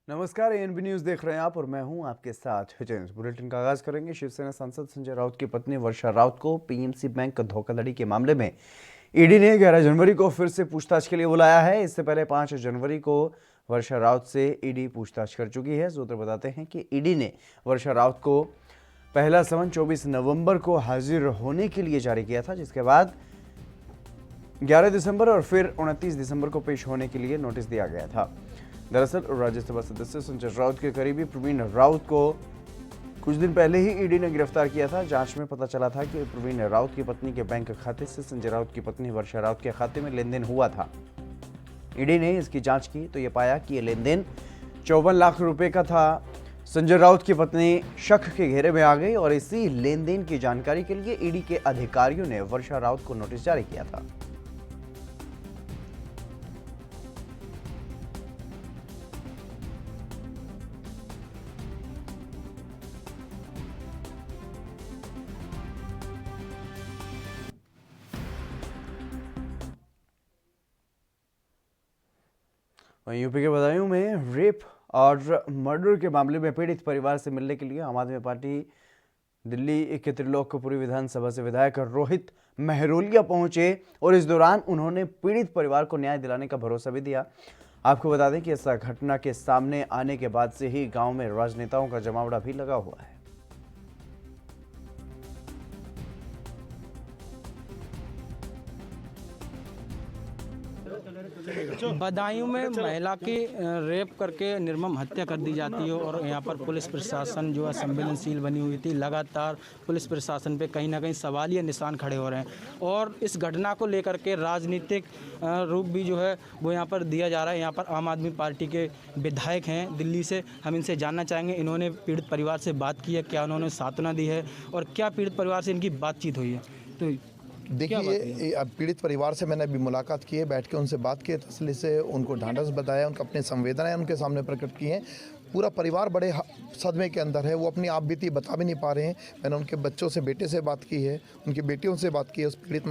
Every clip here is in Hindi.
नमस्कार, एएनबी न्यूज देख रहे हैं आप और मैं हूं आपके साथ हितेंद्र। बुलेटिन का आगाज करेंगे। शिवसेना सांसद संजय राउत की पत्नी वर्षा राउत को पीएमसी बैंक धोखाधड़ी के मामले में ईडी ने 11 जनवरी को फिर से पूछताछ के लिए बुलाया है। इससे पहले 5 जनवरी को वर्षा राउत से ईडी पूछताछ कर चुकी है। सूत्र बताते हैं कि ईडी ने वर्षा राउत को पहला समन 24 नवंबर को हाजिर होने के लिए जारी किया था, जिसके बाद 11 दिसंबर और फिर 29 दिसंबर को पेश होने के लिए नोटिस दिया गया था। दरअसल राज्यसभा सदस्य संजय राउत के करीबी प्रवीण राउत को कुछ दिन पहले ही ईडी ने गिरफ्तार किया था। जांच में पता चला था कि प्रवीण राउत की पत्नी के बैंक खाते से संजय राउत की पत्नी वर्षा राउत के खाते में लेनदेन हुआ था। ईडी ने इसकी जांच की तो यह पाया कि यह लेनदेन 54 लाख रुपए का था। संजय राउत की पत्नी शक के घेरे में आ गई और इसी लेनदेन की जानकारी के लिए ईडी के अधिकारियों ने वर्षा राउत को नोटिस जारी किया था। वहीं यूपी के बदायूं में रेप और मर्डर के मामले में पीड़ित परिवार से मिलने के लिए आम आदमी पार्टी दिल्ली के त्रिलोकपुरी विधानसभा से विधायक रोहित मेहरोलिया पहुंचे और इस दौरान उन्होंने पीड़ित परिवार को न्याय दिलाने का भरोसा भी दिया। आपको बता दें कि इस घटना के सामने आने के बाद से ही गांव में राजनेताओं का जमावड़ा भी लगा हुआ है। बदायूं में महिला की रेप करके निर्मम हत्या कर दी जाती है और यहाँ पर पुलिस प्रशासन जो है संवेदनशील बनी हुई थी। लगातार पुलिस प्रशासन पे कहीं ना कहीं सवालिया निशान खड़े हो रहे हैं और इस घटना को लेकर के राजनीतिक रूप भी जो है वो यहाँ पर दिया जा रहा है। यहाँ पर आम आदमी पार्टी के विधायक हैं दिल्ली से, हम इनसे जानना चाहेंगे इन्होंने पीड़ित परिवार से बात की है, क्या उन्होंने सांत्वना दी है और क्या पीड़ित परिवार से इनकी बातचीत हुई है। तो देखिए, अब पीड़ित परिवार से मैंने अभी मुलाकात की है, बैठ के उनसे बात की है, तसल्ली से उनको ढांढस बताया, उनका अपने संवेदनाएं उनके सामने प्रकट की हैं। पूरा परिवार बड़े सदमे के अंदर है, वो अपनी आप बीती बता भी नहीं पा रहे हैं। मैंने उनके बच्चों से, बेटे से बात की है, उनकी बेटियों से बात की है, उस पीड़ित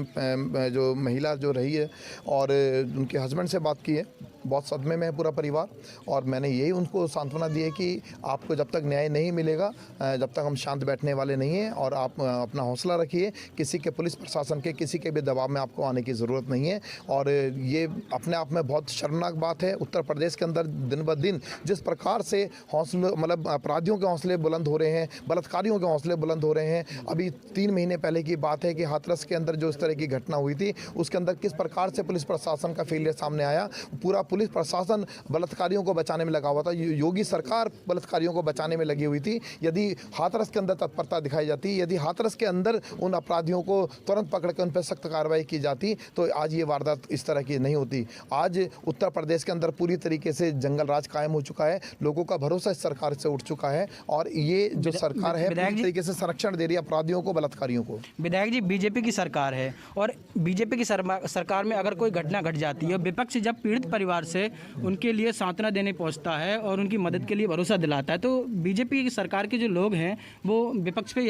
जो महिला जो रही है और उनके हस्बैंड से बात की है। बहुत सदमे में है पूरा परिवार और मैंने यही उनको सांत्वना दी है कि आपको जब तक न्याय नहीं मिलेगा, जब तक हम शांत बैठने वाले नहीं हैं और आप अपना हौसला रखिए। किसी के पुलिस प्रशासन के किसी के भी दबाव में आपको आने की ज़रूरत नहीं है और ये अपने आप में बहुत शर्मनाक बात है। उत्तर प्रदेश के अंदर दिन ब दिन जिस प्रकार से हौसले, मतलब अपराधियों के हौसले बुलंद हो रहे हैं, बलात्कारियों के हौसले बुलंद हो रहे हैं। अभी 3 महीने पहले की बात है कि हाथरस के अंदर जो इस तरह की घटना हुई थी, उसके अंदर किस प्रकार से पुलिस प्रशासन का फेलियर सामने आया। पूरा पुलिस प्रशासन बलात्कारियों को बचाने में लगा हुआ था। योगी सरकार बलात्कारियों को बचाने में लगी हुई थी। यदि हाथरस के अंदर तत्परता दिखाई जाती, यदि हाथरस के अंदर उन अपराधियों को तुरंत पकड़ कर उन पर सख्त कार्रवाई की जाती तो आज ये वारदात इस तरह की नहीं होती। आज उत्तर प्रदेश के अंदर पूरी तरीके से जंगल राज कायम हो चुका है। लोगों का भरोसा इस सरकार से उठ चुका है और ये जो सरकार है पूरी तरीके से संरक्षण दे रही है अपराधियों को, बलात्कारियों को। विधायक जी, बीजेपी की सरकार है और बीजेपी की सरकार में अगर कोई घटना घट जाती है, विपक्ष जब पीड़ित परिवार से उनके लिए सांत्वना देने पहुंचता है और उनकी मदद के लिए भरोसा दिलाता है, तो बीजेपी की सरकार के जो लोग हैं वो विपक्ष पे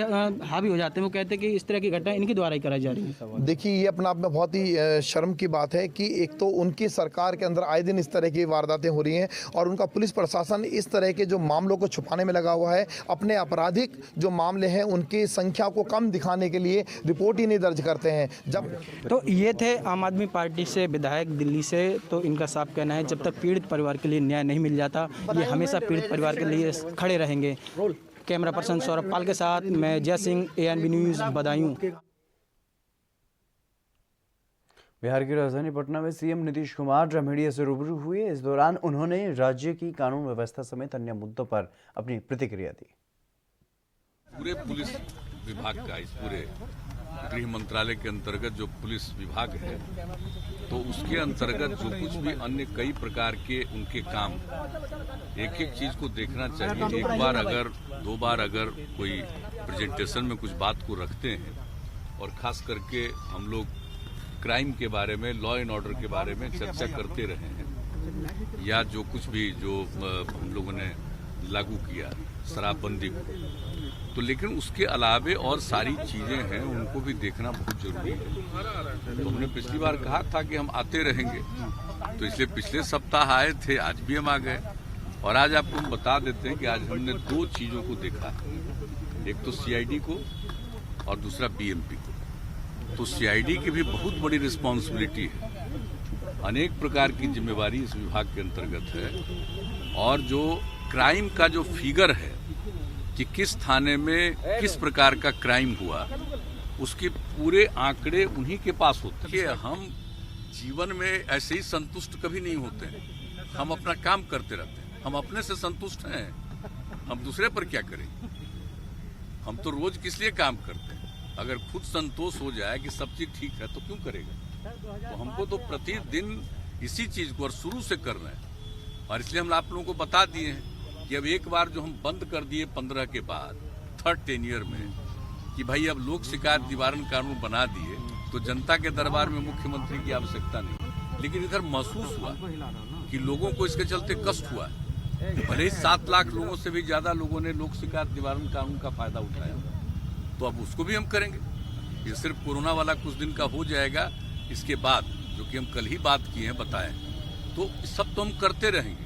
हावी हो जाते हैं। वो कहते हैं कि इस तरह की घटना इनके द्वारा ही कराई जा रही है। देखिए, ये अपना आप में बहुत ही शर्म की बात है कि एक तो उनकी सरकार के अंदर आए दिन इस तरह की वारदातें हो रही हैं और उनका पुलिस प्रशासन इस तरह के जो मामलों को छुपाने में लगा हुआ है। अपने आपराधिक जो मामले हैं उनकी संख्या को कम दिखाने के लिए रिपोर्ट ही नहीं दर्ज करते हैं। जब तो ये थे आम आदमी पार्टी से विधायक दिल्ली से, तो इनका साफ कहना है जब तक पीड़ित परिवार के लिए न्याय नहीं मिल जाता, ये हमेशा पीड़ित परिवार के लिए खड़े रहेंगे। कैमरा पर्सन सौरभ पाल के साथ मैं जय सिंह, एएनबी न्यूज़, बदायूं। बिहार की राजधानी पटना में सीएम नीतीश कुमार मीडिया से रूबरू हुए। इस दौरान उन्होंने राज्य की कानून व्यवस्था समेत अन्य मुद्दों पर अपनी प्रतिक्रिया दी। पूरे पुलिस विभाग का, इस पूरे गृह मंत्रालय के अंतर्गत जो पुलिस विभाग है, तो उसके अंतर्गत जो कुछ भी अन्य कई प्रकार के उनके काम, एक एक चीज को देखना चाहिए। एक बार अगर, 2 बार अगर कोई प्रेजेंटेशन में कुछ बात को रखते हैं और खास करके हम लोग क्राइम के बारे में, लॉ एंड ऑर्डर के बारे में चर्चा करते रहे हैं, या जो कुछ भी जो हम लोगों ने लागू किया शराबबंदी को, तो लेकिन उसके अलावे और सारी चीजें हैं उनको भी देखना बहुत जरूरी है। तो हमने पिछली बार कहा था कि हम आते रहेंगे, तो इसलिए पिछले सप्ताह आए थे, आज भी हम आ गए और आज आपको हम बता देते हैं कि आज हमने 2 चीजों को देखा है, एक तो सीआईडी को और दूसरा बीएमपी को। तो सीआईडी की भी बहुत बड़ी रिस्पॉन्सिबिलिटी है, अनेक प्रकार की जिम्मेवारी इस विभाग के अंतर्गत है, और जो क्राइम का जो फिगर है कि किस थाने में किस प्रकार का क्राइम हुआ, उसके पूरे आंकड़े उन्हीं के पास होते हैं। हम जीवन में ऐसे ही संतुष्ट कभी नहीं होते हैं, हम अपना काम करते रहते हैं, हम अपने से संतुष्ट हैं, हम दूसरे पर क्या करें? हम तो रोज किस लिए काम करते हैं? अगर खुद संतोष हो जाए कि सब चीज ठीक है तो क्यों करेगा? तो हमको तो प्रतिदिन इसी चीज को और शुरू से करना है, और इसलिए हम आप लोगों को बता दिए हैं कि अब एक बार जो हम बंद कर दिए 15 के बाद 3rd टेन्योर में कि भाई अब लोक शिकायत निवारण कानून बना दिए, तो जनता के दरबार में मुख्यमंत्री की आवश्यकता नहीं। लेकिन इधर महसूस हुआ कि लोगों को इसके चलते कष्ट हुआ है। भले ही 7 लाख लोगों से भी ज्यादा लोगों ने लोक शिकायत निवारण कानून का फायदा उठाया, तो अब उसको भी हम करेंगे। ये सिर्फ कोरोना वाला कुछ दिन का हो जाएगा, इसके बाद जो कि हम कल ही बात किए हैं बताएं, तो सब तो हम करते रहेंगे।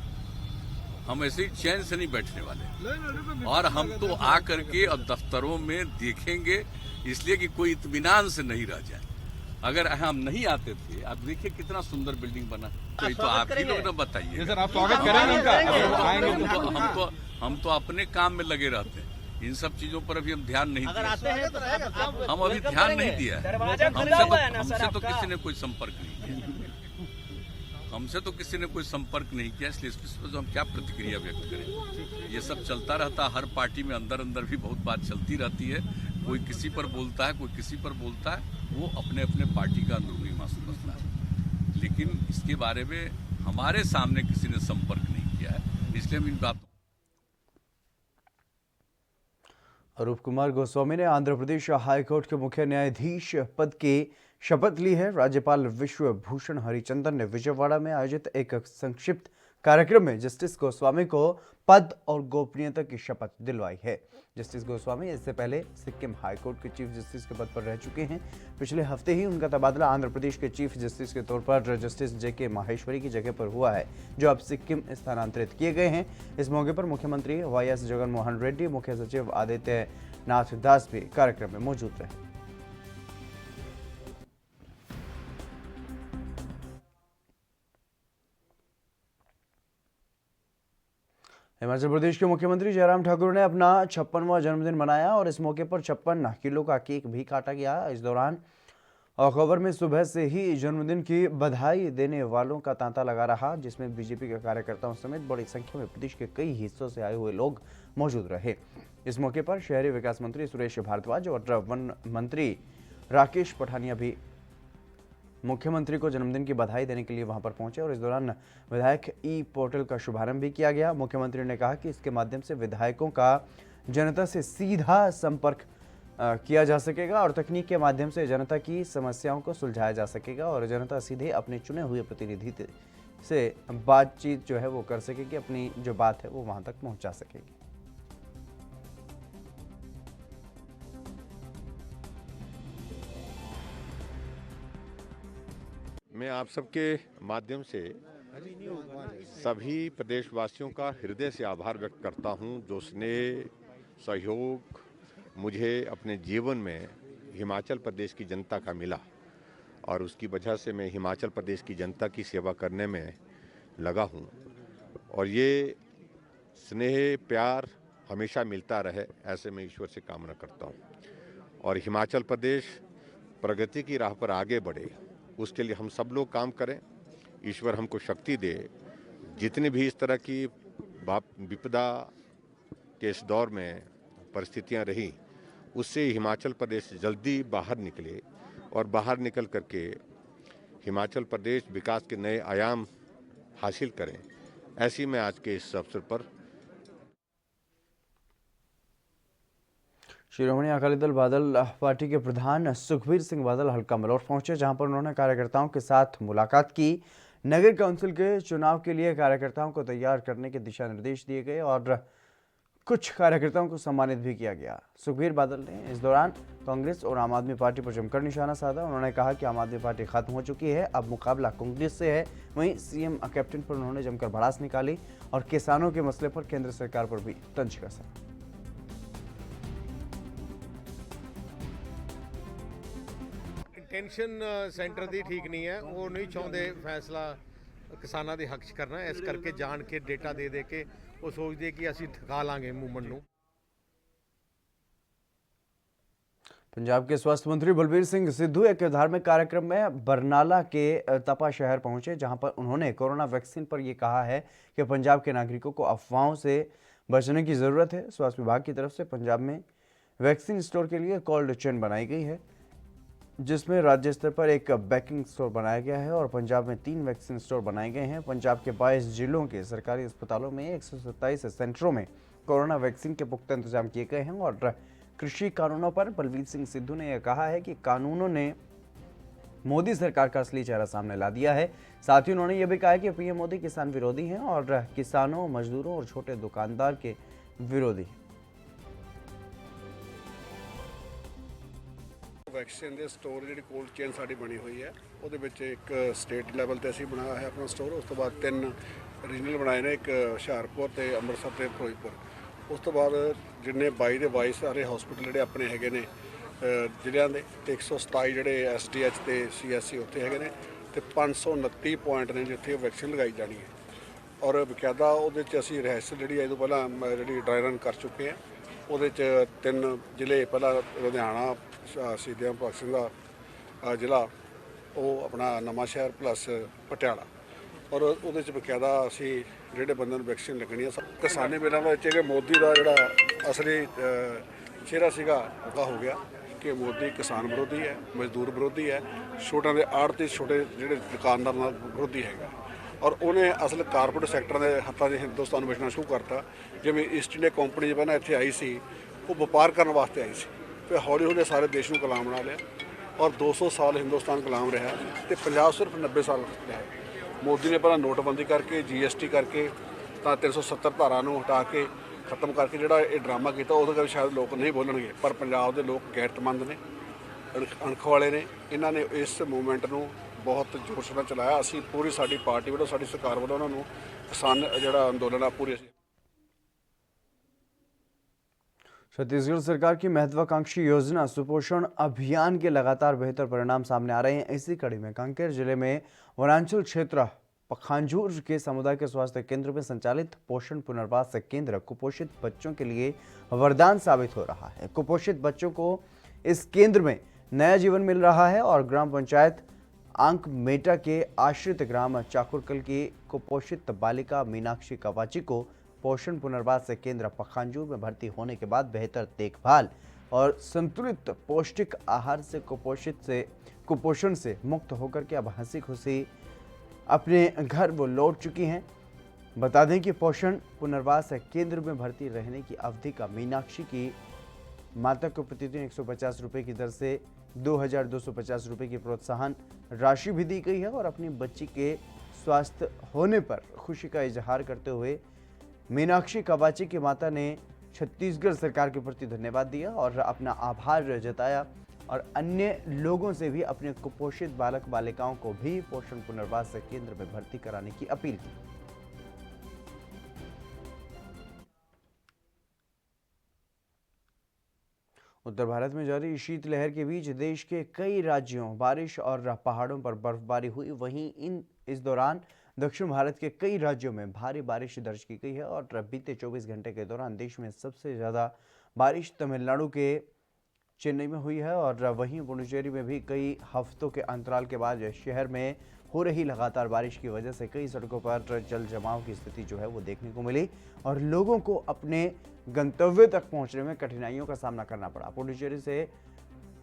हम ऐसे ही चैन से नहीं बैठने वाले, और हम तो आ करके अब दफ्तरों में देखेंगे, इसलिए कि कोई इत्मीनान से नहीं रह जाए। अगर हम नहीं आते थे, आप देखिए कितना सुंदर बिल्डिंग बना, तो आप ही लोग ना बताइए। सर आप स्वागत करेंगे उनका? हम तो अपने काम में लगे रहते हैं, इन सब चीजों पर अभी हम ध्यान नहीं दिया। हम अभी ध्यान नहीं दिया है। हमसे तो किसी ने कोई संपर्क नहीं किया, हमसे तो किसी ने कोई संपर्क नहीं किया, इसलिए इस पर हम क्या प्रतिक्रिया व्यक्त करें? ये सब चलता रहता, हर पार्टी में अंदर अंदर भी बहुत बात चलती रहती है, कोई किसी पर बोलता है, कोई किसी पर बोलता है, वो अपने अपने पार्टी का अंदरूनी मसला है। लेकिन इसके बारे में हमारे सामने किसी ने संपर्क नहीं किया है, इसलिए हम इन बातों। रूप कुमार गोस्वामी ने आंध्र प्रदेश हाईकोर्ट के मुख्य न्यायाधीश पद की शपथ ली है। राज्यपाल विश्वभूषण हरिचंदन ने विजयवाड़ा में आयोजित एक संक्षिप्त कार्यक्रम में जस्टिस गोस्वामी को पद और गोपनीयता की शपथ दिलवाई है। जस्टिस गोस्वामी इससे पहले सिक्किम हाईकोर्ट के चीफ जस्टिस के पद पर रह चुके हैं। पिछले हफ्ते ही उनका तबादला आंध्र प्रदेश के चीफ जस्टिस के तौर पर जस्टिस JK माहेश्वरी की जगह पर हुआ है, जो अब सिक्किम स्थानांतरित किए गए हैं। इस मौके पर मुख्यमंत्री YS जगनमोहन रेड्डी, मुख्य सचिव आदित्य नाथ दास भी कार्यक्रम में मौजूद रहे। हिमाचल प्रदेश के मुख्यमंत्री जयराम ठाकुर ने अपना 56वां जन्मदिन मनाया और इस मौके पर 56 किलो का केक भी काटा गया। इस दौरान खबर में सुबह से ही जन्मदिन की बधाई देने वालों का तांता लगा रहा, जिसमें बीजेपी के कार्यकर्ताओं समेत बड़ी संख्या में प्रदेश के कई हिस्सों से आए हुए लोग मौजूद रहे। इस मौके पर शहरी विकास मंत्री सुरेश भारद्वाज और वन मंत्री राकेश पठानिया भी मुख्यमंत्री को जन्मदिन की बधाई देने के लिए वहां पर पहुंचे और इस दौरान विधायक पोर्टल का शुभारंभ भी किया गया। मुख्यमंत्री ने कहा कि इसके माध्यम से विधायकों का जनता से सीधा संपर्क किया जा सकेगा और तकनीक के माध्यम से जनता की समस्याओं को सुलझाया जा सकेगा और जनता सीधे अपने चुने हुए प्रतिनिधि से बातचीत जो है वो कर सकेगी, अपनी जो बात है वो वहां तक पहुंचा सकेगी। मैं आप सबके माध्यम से सभी प्रदेशवासियों का हृदय से आभार व्यक्त करता हूं, जो स्नेह सहयोग मुझे अपने जीवन में हिमाचल प्रदेश की जनता का मिला और उसकी वजह से मैं हिमाचल प्रदेश की जनता की सेवा करने में लगा हूं और ये स्नेह प्यार हमेशा मिलता रहे, ऐसे मैं ईश्वर से कामना करता हूं और हिमाचल प्रदेश प्रगति की राह पर आगे बढ़े, उसके लिए हम सब लोग काम करें। ईश्वर हमको शक्ति दे। जितनी भी इस तरह की विपदा के इस दौर में परिस्थितियां रही, उससे हिमाचल प्रदेश जल्दी बाहर निकले और बाहर निकल करके हिमाचल प्रदेश विकास के नए आयाम हासिल करें। ऐसी मैं आज के इस अवसर पर शिरोमणि अकाली दल बादल पार्टी के प्रधान सुखबीर सिंह बादल हल्का मलौर पहुंचे, जहां पर उन्होंने कार्यकर्ताओं के साथ मुलाकात की। नगर काउंसिल के चुनाव के लिए कार्यकर्ताओं को तैयार करने के दिशा निर्देश दिए गए और कुछ कार्यकर्ताओं को सम्मानित भी किया गया। सुखबीर बादल ने इस दौरान कांग्रेस और आम आदमी पार्टी पर जमकर निशाना साधा। उन्होंने कहा कि आम आदमी पार्टी खत्म हो चुकी है, अब मुकाबला कांग्रेस से है। वहीं सीएम कैप्टन पर उन्होंने जमकर भड़ास निकाली और किसानों के मसले पर केंद्र सरकार पर भी तंज कसा। ਟੈਨਸ਼ਨ ਸੈਂਟਰ ਦੀ ਠੀਕ ਨਹੀਂ ਹੈ, ਉਹ ਨਹੀਂ ਚਾਹੁੰਦੇ ਫੈਸਲਾ ਕਿਸਾਨਾਂ ਦੇ ਹੱਕ 'ਚ ਕਰਨਾ, ਇਸ ਕਰਕੇ ਜਾਣ ਕੇ ਡੇਟਾ ਦੇ ਕੇ ਉਹ ਸੋਚਦੇ ਕਿ ਅਸੀਂ ਠਗਾ ਲਾਂਗੇ ਮੂਵਮੈਂਟ ਨੂੰ। पंजाब के स्वास्थ्य मंत्री बलबीर सिंह सिद्धू एक धार्मिक कार्यक्रम में बरनाला के तपा शहर पहुंचे, जहां पर उन्होंने कोरोना वैक्सीन पर यह कहा है कि पंजाब के नागरिकों को अफवाहों से बचने की ज़रूरत है। स्वास्थ्य विभाग की तरफ से पंजाब में वैक्सीन स्टोर के लिए कोल्ड चेन बनाई गई है, जिसमें राज्य स्तर पर एक बैकिंग स्टोर बनाया गया है और पंजाब में 3 वैक्सीन स्टोर बनाए गए हैं। पंजाब के 22 जिलों के सरकारी अस्पतालों में 127 सेंटरों में कोरोना वैक्सीन के पुख्ता इंतजाम किए गए हैं। और कृषि कानूनों पर बलबीर सिंह सिद्धू ने यह कहा है कि कानूनों ने मोदी सरकार का असली चेहरा सामने ला दिया है। साथ ही उन्होंने यह भी कहा है कि पीएम मोदी किसान विरोधी हैं और किसानों, मजदूरों और छोटे दुकानदार के विरोधी हैं। वैक्सीन के स्टोर जी कोल्ड चेन साड़ी बनी हुई है, वो एक स्टेट लैवल पर असी बनाया है अपना स्टोर। उस तो बाद 3 रीजनल बनाए ने, एक हुशियारपुर ते अमृतसर ते फिरोजपुर। उस तो बाद जिन्ने 22 के 22 सारे हॉस्पिटल जोड़े अपने है ने जिलों के 127 जोड़े SDH ते CSC उत्थे है ने, तो 529 पॉइंट ने जिथे वैक्सीन लगाई जानी है। और बकायदा वो असी रिहर्सल जी इस तो पहला जी ड्राई रन कर चुके हैं। वो 3 जिले पहला लुधियाना शहीद भगत सिंह का जिला, वो अपना नवा शहर प्लस पटियाला। और वो बकायदा असी जोड़े बंद वैक्सीन लगनी है। किसानी बिलों के मोदी का जोड़ा असली चेहरा सीगा वह हो गया कि मोदी किसान विरोधी है, मजदूर विरोधी है, छोटे के आड़ती छोटे जोड़े दुकानदार विरोधी है। और उन्हें असल कारपोरेट सैक्टर के हत्थों से हिंदुस्तान बेचना शुरू करता। जिमें ईस्ट इंडिया कंपनी पहले इतने आई सी, वो व्यापार करने वास्ते आई सी, फिर हौली हौली सारे देश को गुलाम बना लिया और 200 साल हिंदुस्तान गुलाम रहा तो पंजाब सिर्फ 90 साल रहा। मोदी ने पहला नोटबंदी करके GST करके 370 धारा हटा के खत्म करके जोड़ा ये ड्रामा किया, वो शायद लोग नहीं बोलणगे, पर पंजाब के लोग गैरतमंद ने, अणख वाले ने। इन्होंने इस मूवमेंट को बहुत जोश ਨਾਲ चलाया। असी पूरी साड़ी पार्टी वालों, साड़ी सरकार वालों उन्होंने किसान जोड़ा अंदोलन आ पूरी। छत्तीसगढ़ सरकार की महत्वाकांक्षी योजना सुपोषण अभियान के लगातार बेहतर परिणाम सामने आ रहे हैं। इसी कड़ी में कांकेर जिले में वनांचल क्षेत्र पखांजूर के सामुदायिक स्वास्थ्य केंद्र में संचालित पोषण पुनर्वास केंद्र कुपोषित बच्चों के लिए वरदान साबित हो रहा है। कुपोषित बच्चों को इस केंद्र में नया जीवन मिल रहा है और ग्राम पंचायत आंक मेटा के आश्रित ग्राम चाकुरकल की कुपोषित बालिका मीनाक्षी कवाची को पोषण पुनर्वास केंद्र पखांजूर में भर्ती होने के बाद बेहतर देखभाल और संतुलित पौष्टिक आहार से कुपोषण से मुक्त होकर के अब हंसी खुशी अपने घर वो लौट चुकी हैं। बता दें कि पोषण पुनर्वास केंद्र में भर्ती रहने की अवधि का मीनाक्षी की माता को प्रतिदिन 150 रुपये की दर से 2250 रुपये की प्रोत्साहन राशि भी दी गई है। और अपनी बच्ची के स्वास्थ्य होने पर खुशी का इजहार करते हुए मीनाक्षी कवाची की माता ने छत्तीसगढ़ सरकार के प्रति धन्यवाद दिया और अपना आभार जताया और अन्य लोगों से भी अपने कुपोषित बालक बालिकाओं को भी पोषण पुनर्वास केंद्र में भर्ती कराने की अपील की। उत्तर भारत में जारी शीतलहर के बीच देश के कई राज्यों बारिश और पहाड़ों पर बर्फबारी हुई। वहीं इस दौरान दक्षिण भारत के कई राज्यों में भारी बारिश दर्ज की गई है और बीते 24 घंटे के दौरान देश में सबसे ज़्यादा बारिश तमिलनाडु के चेन्नई में हुई है। और वहीं पुडुचेरी में भी कई हफ्तों के अंतराल के बाद शहर में हो रही लगातार बारिश की वजह से कई सड़कों पर जल जमाव की स्थिति जो है वो देखने को मिली और लोगों को अपने गंतव्य तक पहुंचने में कठिनाइयों का सामना करना पड़ा। पुडुचेरी से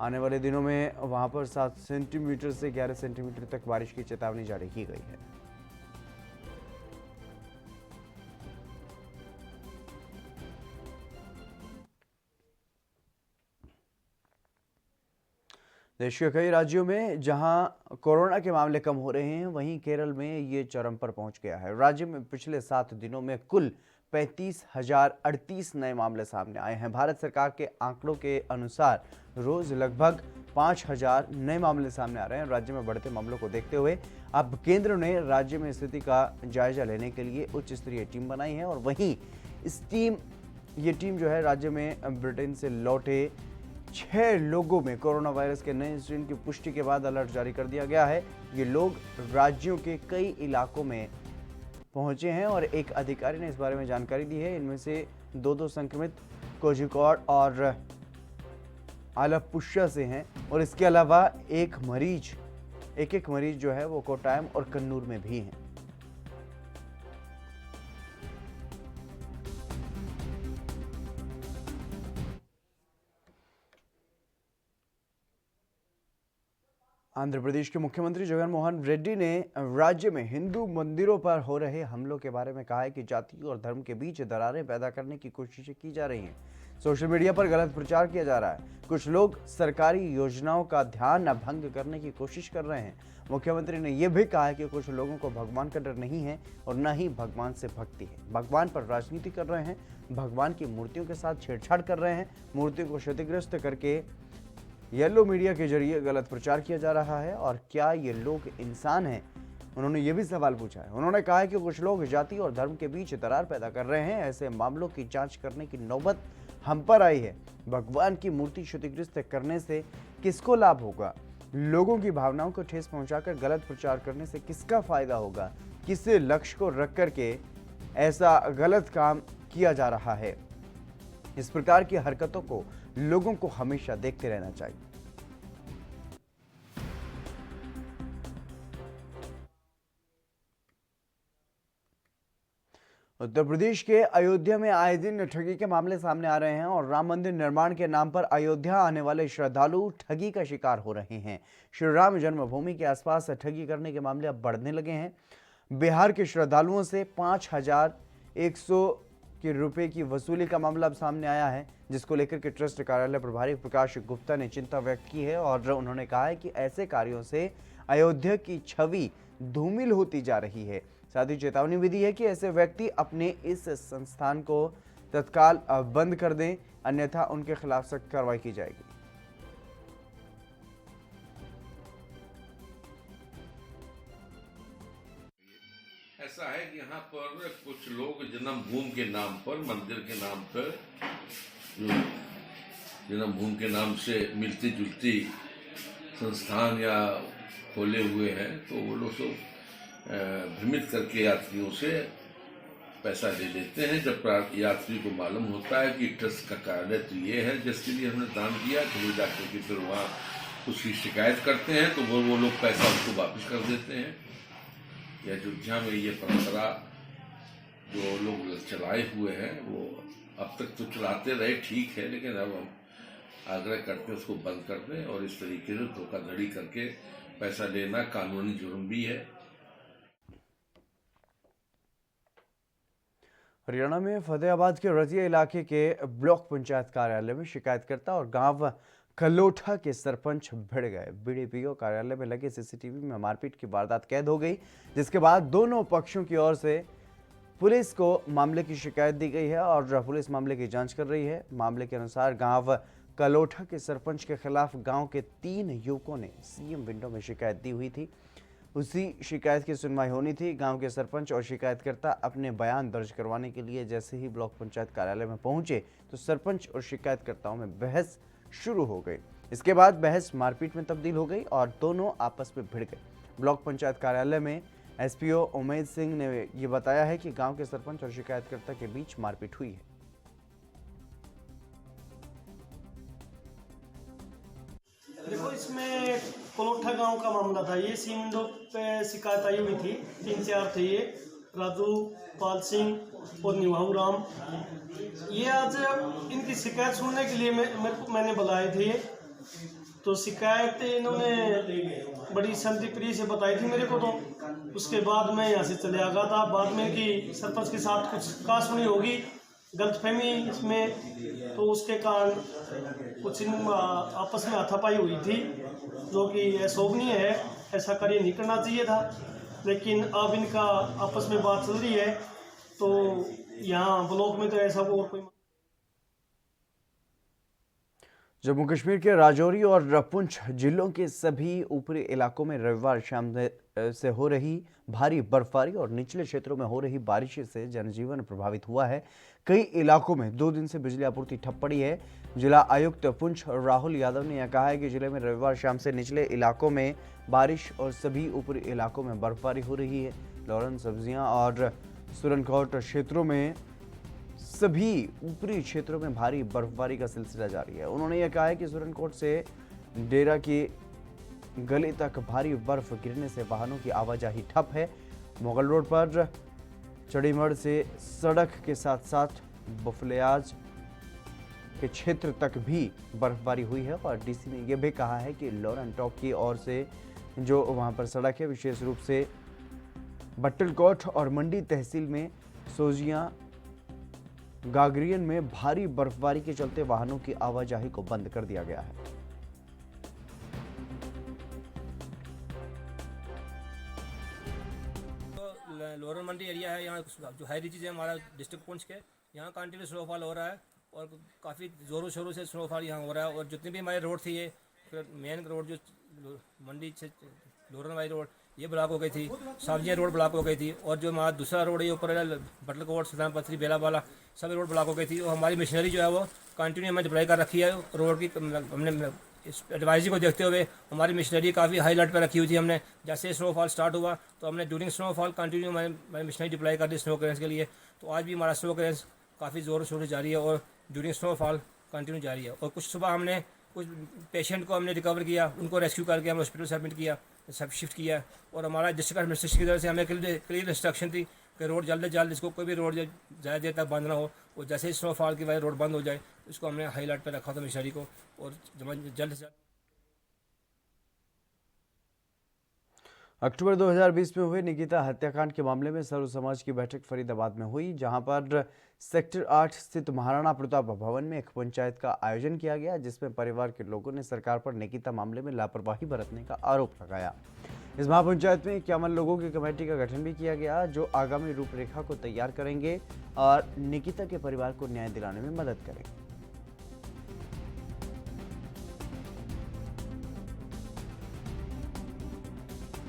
आने वाले दिनों में वहां पर 7 सेंटीमीटर से 11 सेंटीमीटर तक बारिश की चेतावनी जारी की गई है। देश के कई राज्यों में जहां कोरोना के मामले कम हो रहे हैं, वहीं केरल में ये चरम पर पहुंच गया है। राज्य में पिछले 7 दिनों में कुल 35,038 नए मामले सामने आए हैं। भारत सरकार के आंकड़ों के अनुसार रोज लगभग 5,000 नए मामले सामने आ रहे हैं। राज्य में बढ़ते मामलों को देखते हुए अब केंद्र ने राज्य में स्थिति का जायजा लेने के लिए उच्च स्तरीय टीम बनाई है और वहीं ये टीम जो है राज्य में ब्रिटेन से लौटे 6 लोगों में कोरोना वायरस के नए स्ट्रेन की पुष्टि के बाद अलर्ट जारी कर दिया गया है। ये लोग राज्यों के कई इलाकों में पहुंचे हैं और एक अधिकारी ने इस बारे में जानकारी दी है। इनमें से 2 संक्रमित कोझिकोड और आलपुषा से हैं और इसके अलावा एक मरीज जो है वो कोट्टायम और कन्नूर में भी हैं। आंध्र प्रदेश के मुख्यमंत्री जगन मोहन रेड्डी ने राज्य में हिंदू मंदिरों पर हो रहे हमलों के बारे में कहा है कि जाति और धर्म के बीच दरारें पैदा करने की कोशिशें की जा रही हैं। सोशल मीडिया पर गलत प्रचार किया जा रहा है। कुछ लोग सरकारी योजनाओं का ध्यान भंग करने की कोशिश कर रहे हैं। मुख्यमंत्री ने यह भी कहा है कि कुछ लोगों को भगवान का डर नहीं है और न ही भगवान से भक्ति है। भगवान पर राजनीति कर रहे हैं, भगवान की मूर्तियों के साथ छेड़छाड़ कर रहे हैं, मूर्तियों को क्षतिग्रस्त करके येलो मीडिया के जरिए गलत प्रचार किया जा रहा है। और क्या ये लोग इंसान हैं? उन्होंने ये भी सवाल पूछा है। उन्होंने कहा है कि कुछ लोग जाति और धर्म के बीच दरार पैदा कर रहे हैं। ऐसे मामलों की जांच करने की नौबत हम पर आई है। भगवान की मूर्ति क्षतिग्रस्त करने से किसको लाभ होगा? लोगों की भावनाओं को ठेस पहुंचाकर गलत प्रचार करने से किसका फायदा होगा? किस लक्ष्य को रख करके ऐसा गलत काम किया जा रहा है? इस प्रकार की हरकतों को लोगों को हमेशा देखते रहना चाहिए। उत्तर प्रदेश के अयोध्या में आए दिन ठगी के मामले सामने आ रहे हैं और राम मंदिर निर्माण के नाम पर अयोध्या आने वाले श्रद्धालु ठगी का शिकार हो रहे हैं। श्री राम जन्मभूमि के आसपास ठगी करने के मामले अब बढ़ने लगे हैं। बिहार के श्रद्धालुओं से 5,100 रुपए की वसूली का मामला अब सामने आया है, जिसको लेकर के ट्रस्ट कार्यालय प्रभारी प्रकाश गुप्ता ने चिंता व्यक्त की है और उन्होंने कहा है कि ऐसे कार्यों से अयोध्या की छवि धूमिल होती जा रही है। साथ ही चेतावनी भी दी है कि ऐसे व्यक्ति अपने इस संस्थान को तत्काल बंद कर दें, अन्यथा उनके खिलाफ सख्त कार्रवाई की जाएगी। ऐसा है कि यहाँ पर कुछ लोग जन्मभूमि के नाम पर, मंदिर के नाम पर, जो जन्मभूमि के नाम से मिलती जुलती संस्थान या खोले हुए हैं, तो वो लोग सब भ्रमित करके यात्रियों से पैसा ले लेते हैं। जब यात्री को मालूम होता है कि ट्रस्ट का कार्यालय तो ये है जिसके लिए हमने दान दिया, तो वो जाकर के फिर वहाँ उसकी शिकायत करते हैं, तो वो लोग पैसा उसको वापस कर देते हैं। अयोध्या में ये परंपरा जो लोग चलाए हुए हैं वो अब तक तो चलाते रहे, ठीक है, लेकिन अब हम आग्रह करते हैं उसको बंद कर दें और इस तरीके से धोखाधड़ी करके पैसा लेना कानूनी जुर्म भी है। हरियाणा में फतेहाबाद के रतिया इलाके के ब्लॉक पंचायत कार्यालय में शिकायतकर्ता और गांव कलोठा के सरपंच भिड़ गए। बीडीपीओ कार्यालय में लगे सीसीटीवी में मारपीट की वारदात कैद हो गई, जिसके बाद दोनों पक्षों की ओर से पुलिस को मामले की शिकायत दी गई है और पुलिस मामले की जांच कर रही है। मामले के अनुसार गांव कलोठा के सरपंच के खिलाफ गांव के 3 युवकों ने सीएम विंडो में शिकायत दी हुई थी। उसी शिकायत की सुनवाई होनी थी। गांव के सरपंच और शिकायतकर्ता अपने बयान दर्ज करवाने के लिए जैसे ही ब्लॉक पंचायत कार्यालय में पहुंचे तो सरपंच और शिकायतकर्ताओं में बहस शुरू हो गई। इसके बाद बहस मारपीट में तब्दील हो गई और दोनों आपस में भिड़ गए। ब्लॉक पंचायत कार्यालय में एसपीओ उमेद सिंह ने ये बताया है कि गांव के सरपंच और शिकायतकर्ता के बीच मारपीट हुई है। देखो, इसमें कलोठा गांव का मामला था। ये सीएम विंडो पे शिकायत आई हुई थी। 3-4 थे, ये राजू, पाल सिंह और निभाऊ राम। ये आज इनकी शिकायत सुनने के लिए मैंने बुलाए थे। तो शिकायत इन्होंने बड़ी शांतिप्रिय से बताई थी मेरे को। तो उसके बाद मैं यहाँ से चले आ गया था। बाद में कि सरपंच के साथ कुछ कहासुनी होगी, गलतफहमी इसमें, तो उसके कारण कुछ आपस में हाथापाई हुई थी, जो कि अशोभनीय है। ऐसा कार्य नहीं करना चाहिए था, लेकिन अब इनका आपस में बात चल रही है। तो यहाँ ब्लॉक में तो ऐसा और कोई जम्मू कश्मीर के राजौरी और पुंछ जिलों के सभी ऊपरी इलाकों में रविवार शाम से हो रही भारी बर्फबारी और निचले क्षेत्रों में हो रही बारिश से जनजीवन प्रभावित हुआ है। कई इलाकों में 2 दिन से बिजली आपूर्ति ठप पड़ी है। जिला आयुक्त पुंछ राहुल यादव ने यह कहा है कि जिले में रविवार शाम से निचले इलाकों में बारिश और सभी ऊपरी इलाकों में बर्फबारी हो रही है। लॉरेंस सब्जियां और सुरनकोट क्षेत्रों में सभी ऊपरी क्षेत्रों में भारी बर्फबारी का सिलसिला जारी है। उन्होंने यह कहा है कि सुरनकोट से डेरा की गली तक भारी बर्फ गिरने से वाहनों की आवाजाही ठप है। मुगल रोड पर चड़ीमड़ से सड़क के साथ साथ बुफलियाज के क्षेत्र तक भी बर्फबारी हुई है और डीसी ने यह भी कहा है कि लॉरेन टॉप की ओर से जो वहां पर सड़क है, विशेष रूप से बट्टलकोट और मंडी तहसील में सोजियां गागरियन में भारी बर्फबारी के चलते वाहनों की आवाजाही को बंद कर दिया गया है। लोअर मंडी एरिया है, यहाँ जो हाई रीचेज है हमारा डिस्ट्रिक्ट पुंछ के, यहाँ कंटिन्यू स्नोफॉल हो रहा है और काफ़ी ज़ोरों शोरों से स्नोफॉल यहाँ हो रहा है। और जितनी भी हमारी रोड थी, ये फिर मेन रोड जो मंडी से लोरन वाली रोड ये ब्लॉक हो गई थी, सब्जियाँ रोड ब्लॉक हो गई थी। और जो हमारा दूसरा रोड है ऊपर बटलकोट सदाम पथरी बेला वाला सब रोड ब्लॉक हो गई थी। और हमारी मशीनरी जो है वो कंटिन्यू हमें डिप्लाई कर रखी है रोड की। हमने इस एडवाइजरी को देखते हुए हमारी मशीनरी काफ़ी हाई अलर्ट पर रखी हुई थी। हमने जैसे स्नोफॉल स्टार्ट हुआ तो हमने ड्यूरिंग स्नोफॉल कंटिन्यू हमारी मशीनरी डिप्लाई कर दी स्नो क्लियरेंस के लिए। तो आज भी हमारा स्नो क्लियरेंस काफ़ी ज़ोर शोर से जारी है और ड्यूरिंग स्नोफॉल कंटिन्यू जारी है। और कुछ सुबह हमने कुछ पेशेंट को हमने रिकवर किया, उनको रेस्क्यू करके हमने हॉस्पिटल सबमिट किया, सब शिफ्ट किया। और हमारा डिस्ट्रिक्ट एडमिनिस्ट्रेशन की तरफ से हमें क्लियर इंस्ट्रक्शन थी कि रोड जल्द से जल्द इसको कोई भी रोड ज़्यादा देर तक बंद ना हो। और जैसे ही स्नोफॉल की वजह रोड बंद हो जाए इसको हमने हाई अलर्ट पर रखा था मशीनरी को। और जल्द से जल्द अक्टूबर 2020 में हुए निकिता हत्याकांड के मामले में सर्व समाज की बैठक फरीदाबाद में हुई, जहां पर सेक्टर 8 स्थित महाराणा प्रताप भवन में एक पंचायत का आयोजन किया गया, जिसमें परिवार के लोगों ने सरकार पर निकिता मामले में लापरवाही बरतने का आरोप लगाया। इस महापंचायत में 51 लोगों की कमेटी का गठन भी किया गया, जो आगामी रूपरेखा को तैयार करेंगे और निकिता के परिवार को न्याय दिलाने में मदद करेंगे।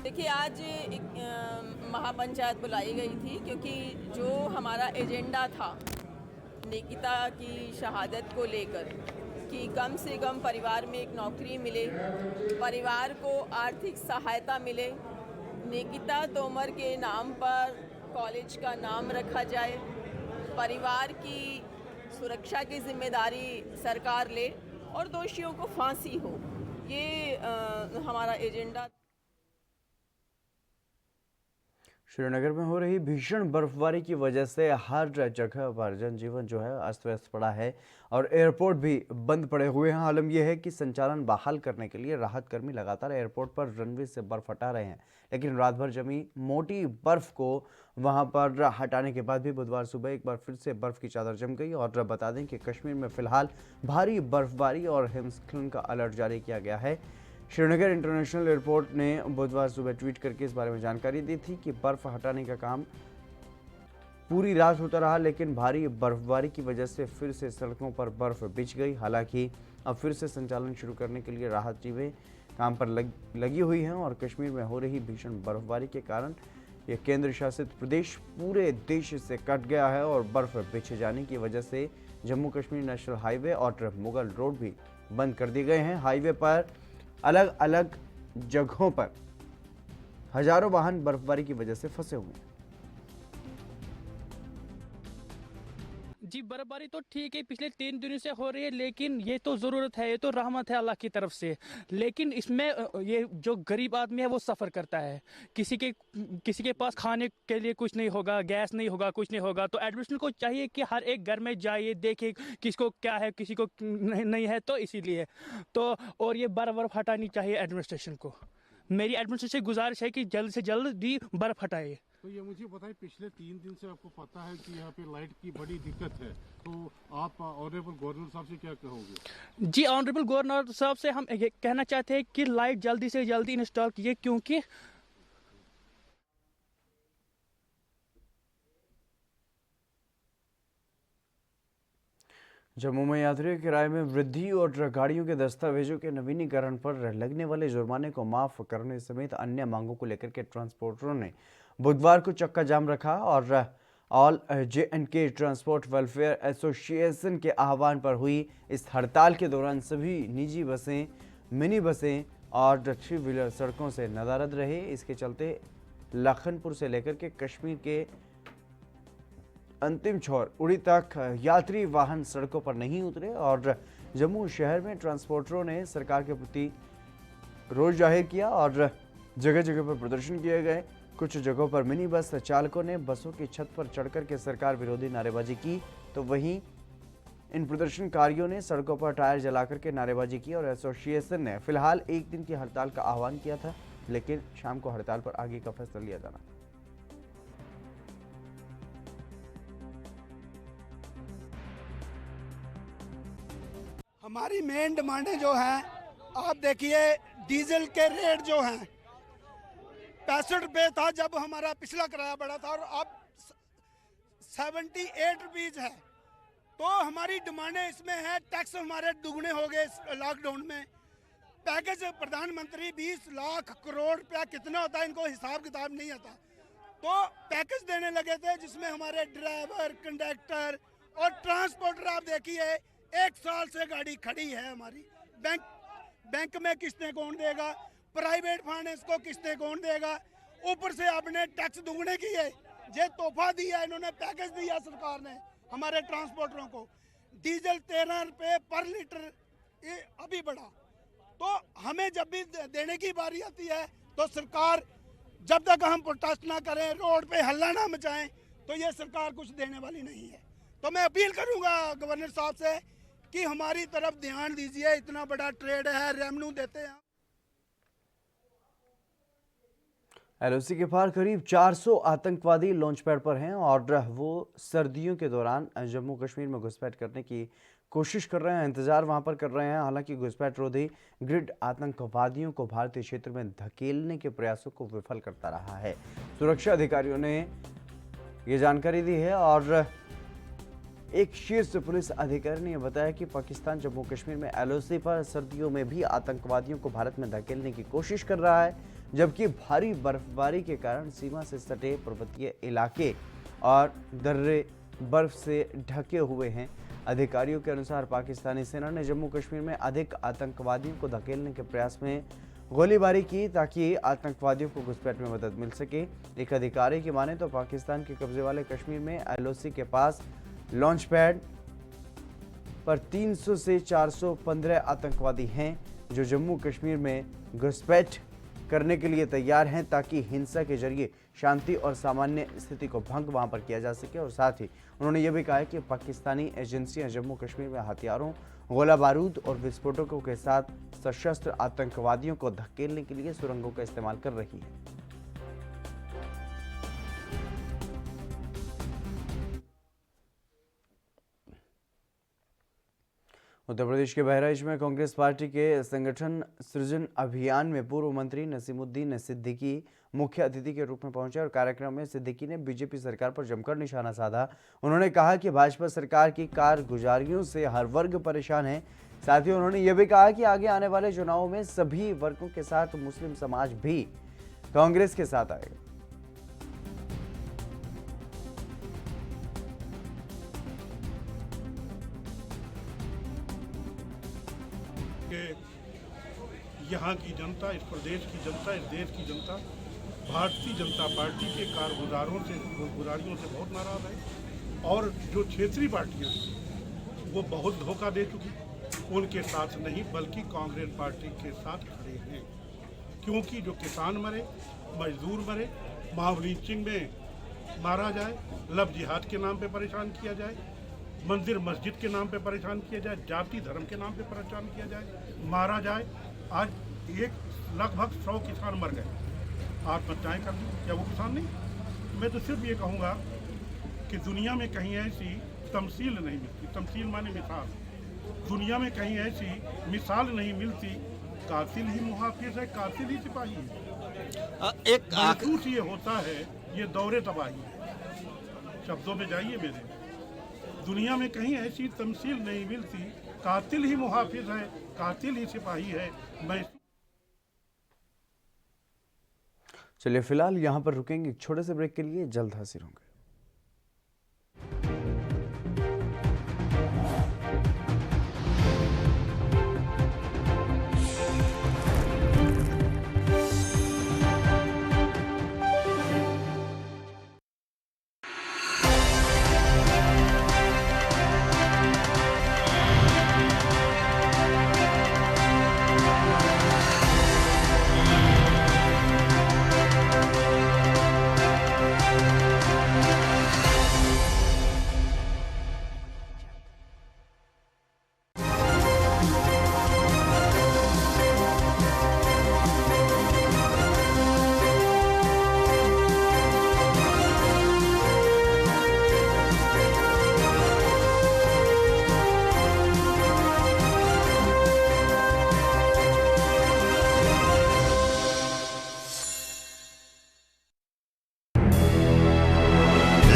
देखिए, आज एक महापंचायत बुलाई गई थी क्योंकि जो हमारा एजेंडा था निकिता की शहादत को लेकर कि कम से कम परिवार में एक नौकरी मिले, परिवार को आर्थिक सहायता मिले, निकिता तोमर के नाम पर कॉलेज का नाम रखा जाए, परिवार की सुरक्षा की जिम्मेदारी सरकार ले और दोषियों को फांसी हो, ये हमारा एजेंडा। श्रीनगर में हो रही भीषण बर्फबारी की वजह से हर जगह पर जनजीवन जो है अस्त व्यस्त पड़ा है और एयरपोर्ट भी बंद पड़े हुए हैं। आलम यह है कि संचालन बहाल करने के लिए राहत कर्मी लगातार एयरपोर्ट पर रनवे से बर्फ हटा रहे हैं, लेकिन रात भर जमी मोटी बर्फ को वहां पर हटाने के बाद भी बुधवार सुबह एक बार फिर से बर्फ की चादर जम गई। और बता दें कि कश्मीर में फिलहाल भारी बर्फबारी और हिमस्खलन का अलर्ट जारी किया गया है। श्रीनगर इंटरनेशनल एयरपोर्ट ने बुधवार सुबह ट्वीट करके इस बारे में जानकारी दी थी कि बर्फ हटाने का काम पूरी रात होता रहा, लेकिन भारी बर्फबारी की वजह से फिर से सड़कों पर बर्फ बिछ गई। हालांकि अब फिर से संचालन शुरू करने के लिए राहत टीमें काम पर लगी हुई हैं और कश्मीर में हो रही भीषण बर्फबारी के कारण यह केंद्र शासित प्रदेश पूरे देश से कट गया है और बर्फ बिछे जाने की वजह से जम्मू कश्मीर नेशनल हाईवे और मुगल रोड भी बंद कर दिए गए हैं। हाईवे पर अलग अलग जगहों पर हजारों वाहन बर्फबारी की वजह से फंसे हुए हैं। जी, बर्फबारी तो ठीक है, पिछले 3 दिनों से हो रही है, लेकिन ये तो ज़रूरत है, ये तो रहमत है अल्लाह की तरफ से। लेकिन इसमें ये जो गरीब आदमी है वो सफ़र करता है, किसी के पास खाने के लिए कुछ नहीं होगा, गैस नहीं होगा, कुछ नहीं होगा। तो एडमिनिस्ट्रेशन को चाहिए कि हर एक घर में जाइए, देखे किसको क्या है, किसी को नहीं है। तो इसीलिए तो और ये बर्फ हटानी चाहिए एडमिनिस्ट्रेशन को। मेरी एडमिनिस्ट्रेशन से गुजारिश है कि जल्द से जल्द ही बर्फ हटाए। तो ये मुझे बताइए, पिछले 3 दिन से आपको पता है कि यहाँ पे लाइट की बड़ी दिक्कत है, तो आप ऑनरेबल गवर्नर साहब से क्या कहोगे? जी, ऑनरेबल गवर्नर साहब से हम ये कहना चाहते हैं कि लाइट जल्दी से जल्दी इंस्टॉल कीजिए, क्योंकि जम्मू में यात्रियों किराए में वृद्धि और गाड़ियों के दस्तावेजों के नवीनीकरण पर लगने वाले जुर्माने को माफ करने समेत अन्य मांगों को लेकर के ट्रांसपोर्टरों ने बुधवार को चक्का जाम रखा और all J&K transport welfare association के आह्वान पर हुई इस हड़ताल के दौरान सभी निजी बसें, मिनी बसें और थ्री व्हीलर सड़कों से नदारद रहे। इसके चलते लखनपुर से लेकर के कश्मीर के अंतिम छोर उड़ी तक यात्री वाहन सड़कों पर नहीं उतरे और जम्मू शहर में ट्रांसपोर्टरों ने सरकार के प्रति रोष जाहिर किया और जगह जगह पर प्रदर्शन किए गए। कुछ जगहों पर मिनी बस चालकों ने बसों की छत पर चढ़कर के सरकार विरोधी नारेबाजी की, तो वहीं इन प्रदर्शनकारियों ने सड़कों पर टायर जलाकर के नारेबाजी की और एसोसिएशन ने फिलहाल एक दिन की हड़ताल का आह्वान किया था, लेकिन शाम को हड़ताल पर आगे का फैसला लिया जाना। हमारी मेन डिमांडें जो हैं, आप देखिए डीजल के रेट जो हैं 65 रुपये था जब हमारा पिछला किराया बढ़ा था और अब 78 रुपीज़ है। तो हमारी डिमांडें इसमें है, टैक्स हमारे दुगने हो गए लॉकडाउन में। पैकेज प्रधानमंत्री 20 लाख करोड़ रुपया कितना होता है इनको हिसाब किताब नहीं आता, तो पैकेज देने लगे थे जिसमें हमारे ड्राइवर, कंडक्टर और ट्रांसपोर्टर आप देखिए 1 साल से गाड़ी खड़ी है हमारी। बैंक में किस्तें कौन देगा, प्राइवेट फाइनेंस को किस्तें कौन देगा, ऊपर से आपने टैक्स दुगने किए। ये तोहफा दिया इन्होंने, पैकेज दिया सरकार ने हमारे ट्रांसपोर्टरों को। डीजल 13 रुपये पर लीटर ये अभी बढ़ा, तो हमें जब भी देने की बारी आती है तो सरकार, जब तक हम प्रोटेस्ट ना करें, रोड पे हल्ला ना मचाएं, तो ये सरकार कुछ देने वाली नहीं है। तो मैं अपील करूंगा गवर्नर साहब से कि हमारी तरफ ध्यान दीजिए, इतना बड़ा ट्रेड है, रेवेन्यू देते हैं। LOC के पार करीब 400 आतंकवादी लॉन्च पैड पर हैं और वो सर्दियों के दौरान जम्मू कश्मीर में घुसपैठ करने की कोशिश कर रहे हैं, इंतजार वहां पर कर रहे हैं। हालांकि घुसपैठ रोधी ग्रिड आतंकवादियों को भारतीय क्षेत्र में धकेलने के प्रयासों को विफल करता रहा है। सुरक्षा अधिकारियों ने ये जानकारी दी है और एक शीर्ष पुलिस अधिकारी ने बताया कि पाकिस्तान जम्मू कश्मीर में LOC पर सर्दियों में भी आतंकवादियों को भारत में धकेलने की कोशिश कर रहा है, जबकि भारी बर्फबारी के कारण सीमा से सटे पर्वतीय इलाके और दर्रे बर्फ से ढके हुए हैं। अधिकारियों के अनुसार पाकिस्तानी सेना ने जम्मू कश्मीर में अधिक आतंकवादियों को धकेलने के प्रयास में गोलीबारी की ताकि आतंकवादियों को घुसपैठ में मदद मिल सके। एक अधिकारी की माने तो पाकिस्तान के कब्जे वाले कश्मीर में LOC के पास लॉन्च पैड पर 300 से 415 आतंकवादी हैं जो जम्मू कश्मीर में घुसपैठ करने के लिए तैयार हैं ताकि हिंसा के जरिए शांति और सामान्य स्थिति को भंग वहां पर किया जा सके। और साथ ही उन्होंने ये भी कहा कि पाकिस्तानी एजेंसियां जम्मू कश्मीर में हथियारों, गोला बारूद और विस्फोटकों के साथ सशस्त्र आतंकवादियों को धकेलने के लिए सुरंगों का इस्तेमाल कर रही है। उत्तर प्रदेश के बहराइच में कांग्रेस पार्टी के संगठन सृजन अभियान में पूर्व मंत्री नसीमुद्दीन सिद्दीकी मुख्य अतिथि के रूप में पहुंचे और कार्यक्रम में सिद्दीकी ने बीजेपी सरकार पर जमकर निशाना साधा। उन्होंने कहा कि भाजपा सरकार की कारगुजारियों से हर वर्ग परेशान है। साथ ही उन्होंने ये भी कहा कि आगे आने वाले चुनावों में सभी वर्गों के साथ मुस्लिम समाज भी कांग्रेस के साथ आएगा। यहाँ की जनता, इस प्रदेश की जनता, इस देश की जनता भारतीय जनता पार्टी के कारगुजारियों से बहुत नाराज है और जो क्षेत्रीय पार्टियां हैं वो बहुत धोखा दे चुकी, उनके साथ नहीं बल्कि कांग्रेस पार्टी के साथ खड़े हैं। क्योंकि जो किसान मरे, मजदूर मरे, माओ लीचिंग में मारा जाए, लव जिहाद के नाम पे परेशान किया जाए, मंदिर मस्जिद के नाम पे परेशान किया जाए, जाति धर्म के नाम पे परेशान किया जाए, मारा जाए। आज लगभग 100 किसान मर गए। आत्महत्याएं कर दी, क्या वो किसान नहीं? मैं तो सिर्फ ये कहूँगा कि दुनिया में कहीं ऐसी तमसील नहीं मिलती, तमसील माने मिसाल, दुनिया में कहीं ऐसी मिसाल नहीं मिलती। कातिल ही मुहाफिज है, कातिल ही सिपाही है। एक महसूस ये होता है ये दौरे तबाही है। शब्दों में जाइए मेरे, दुनिया में कहीं ऐसी तमसील नहीं मिलती, कातिल ही मुहाफिज है, कातिल ही सिपाही है। मैं चलिए फिलहाल यहाँ पर रुकेंगे एक छोटे से ब्रेक के लिए, जल्द हाजिर होंगे।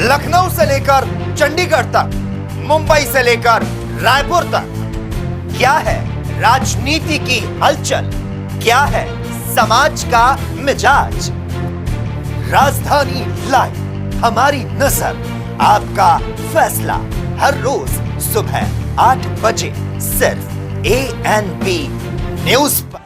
लखनऊ से लेकर चंडीगढ़ तक, मुंबई से लेकर रायपुर तक, क्या है राजनीति की हलचल, क्या है समाज का मिजाज। राजधानी लाइव, हमारी नजर, आपका फैसला, हर रोज सुबह 8 बजे सिर्फ ANP न्यूज पर।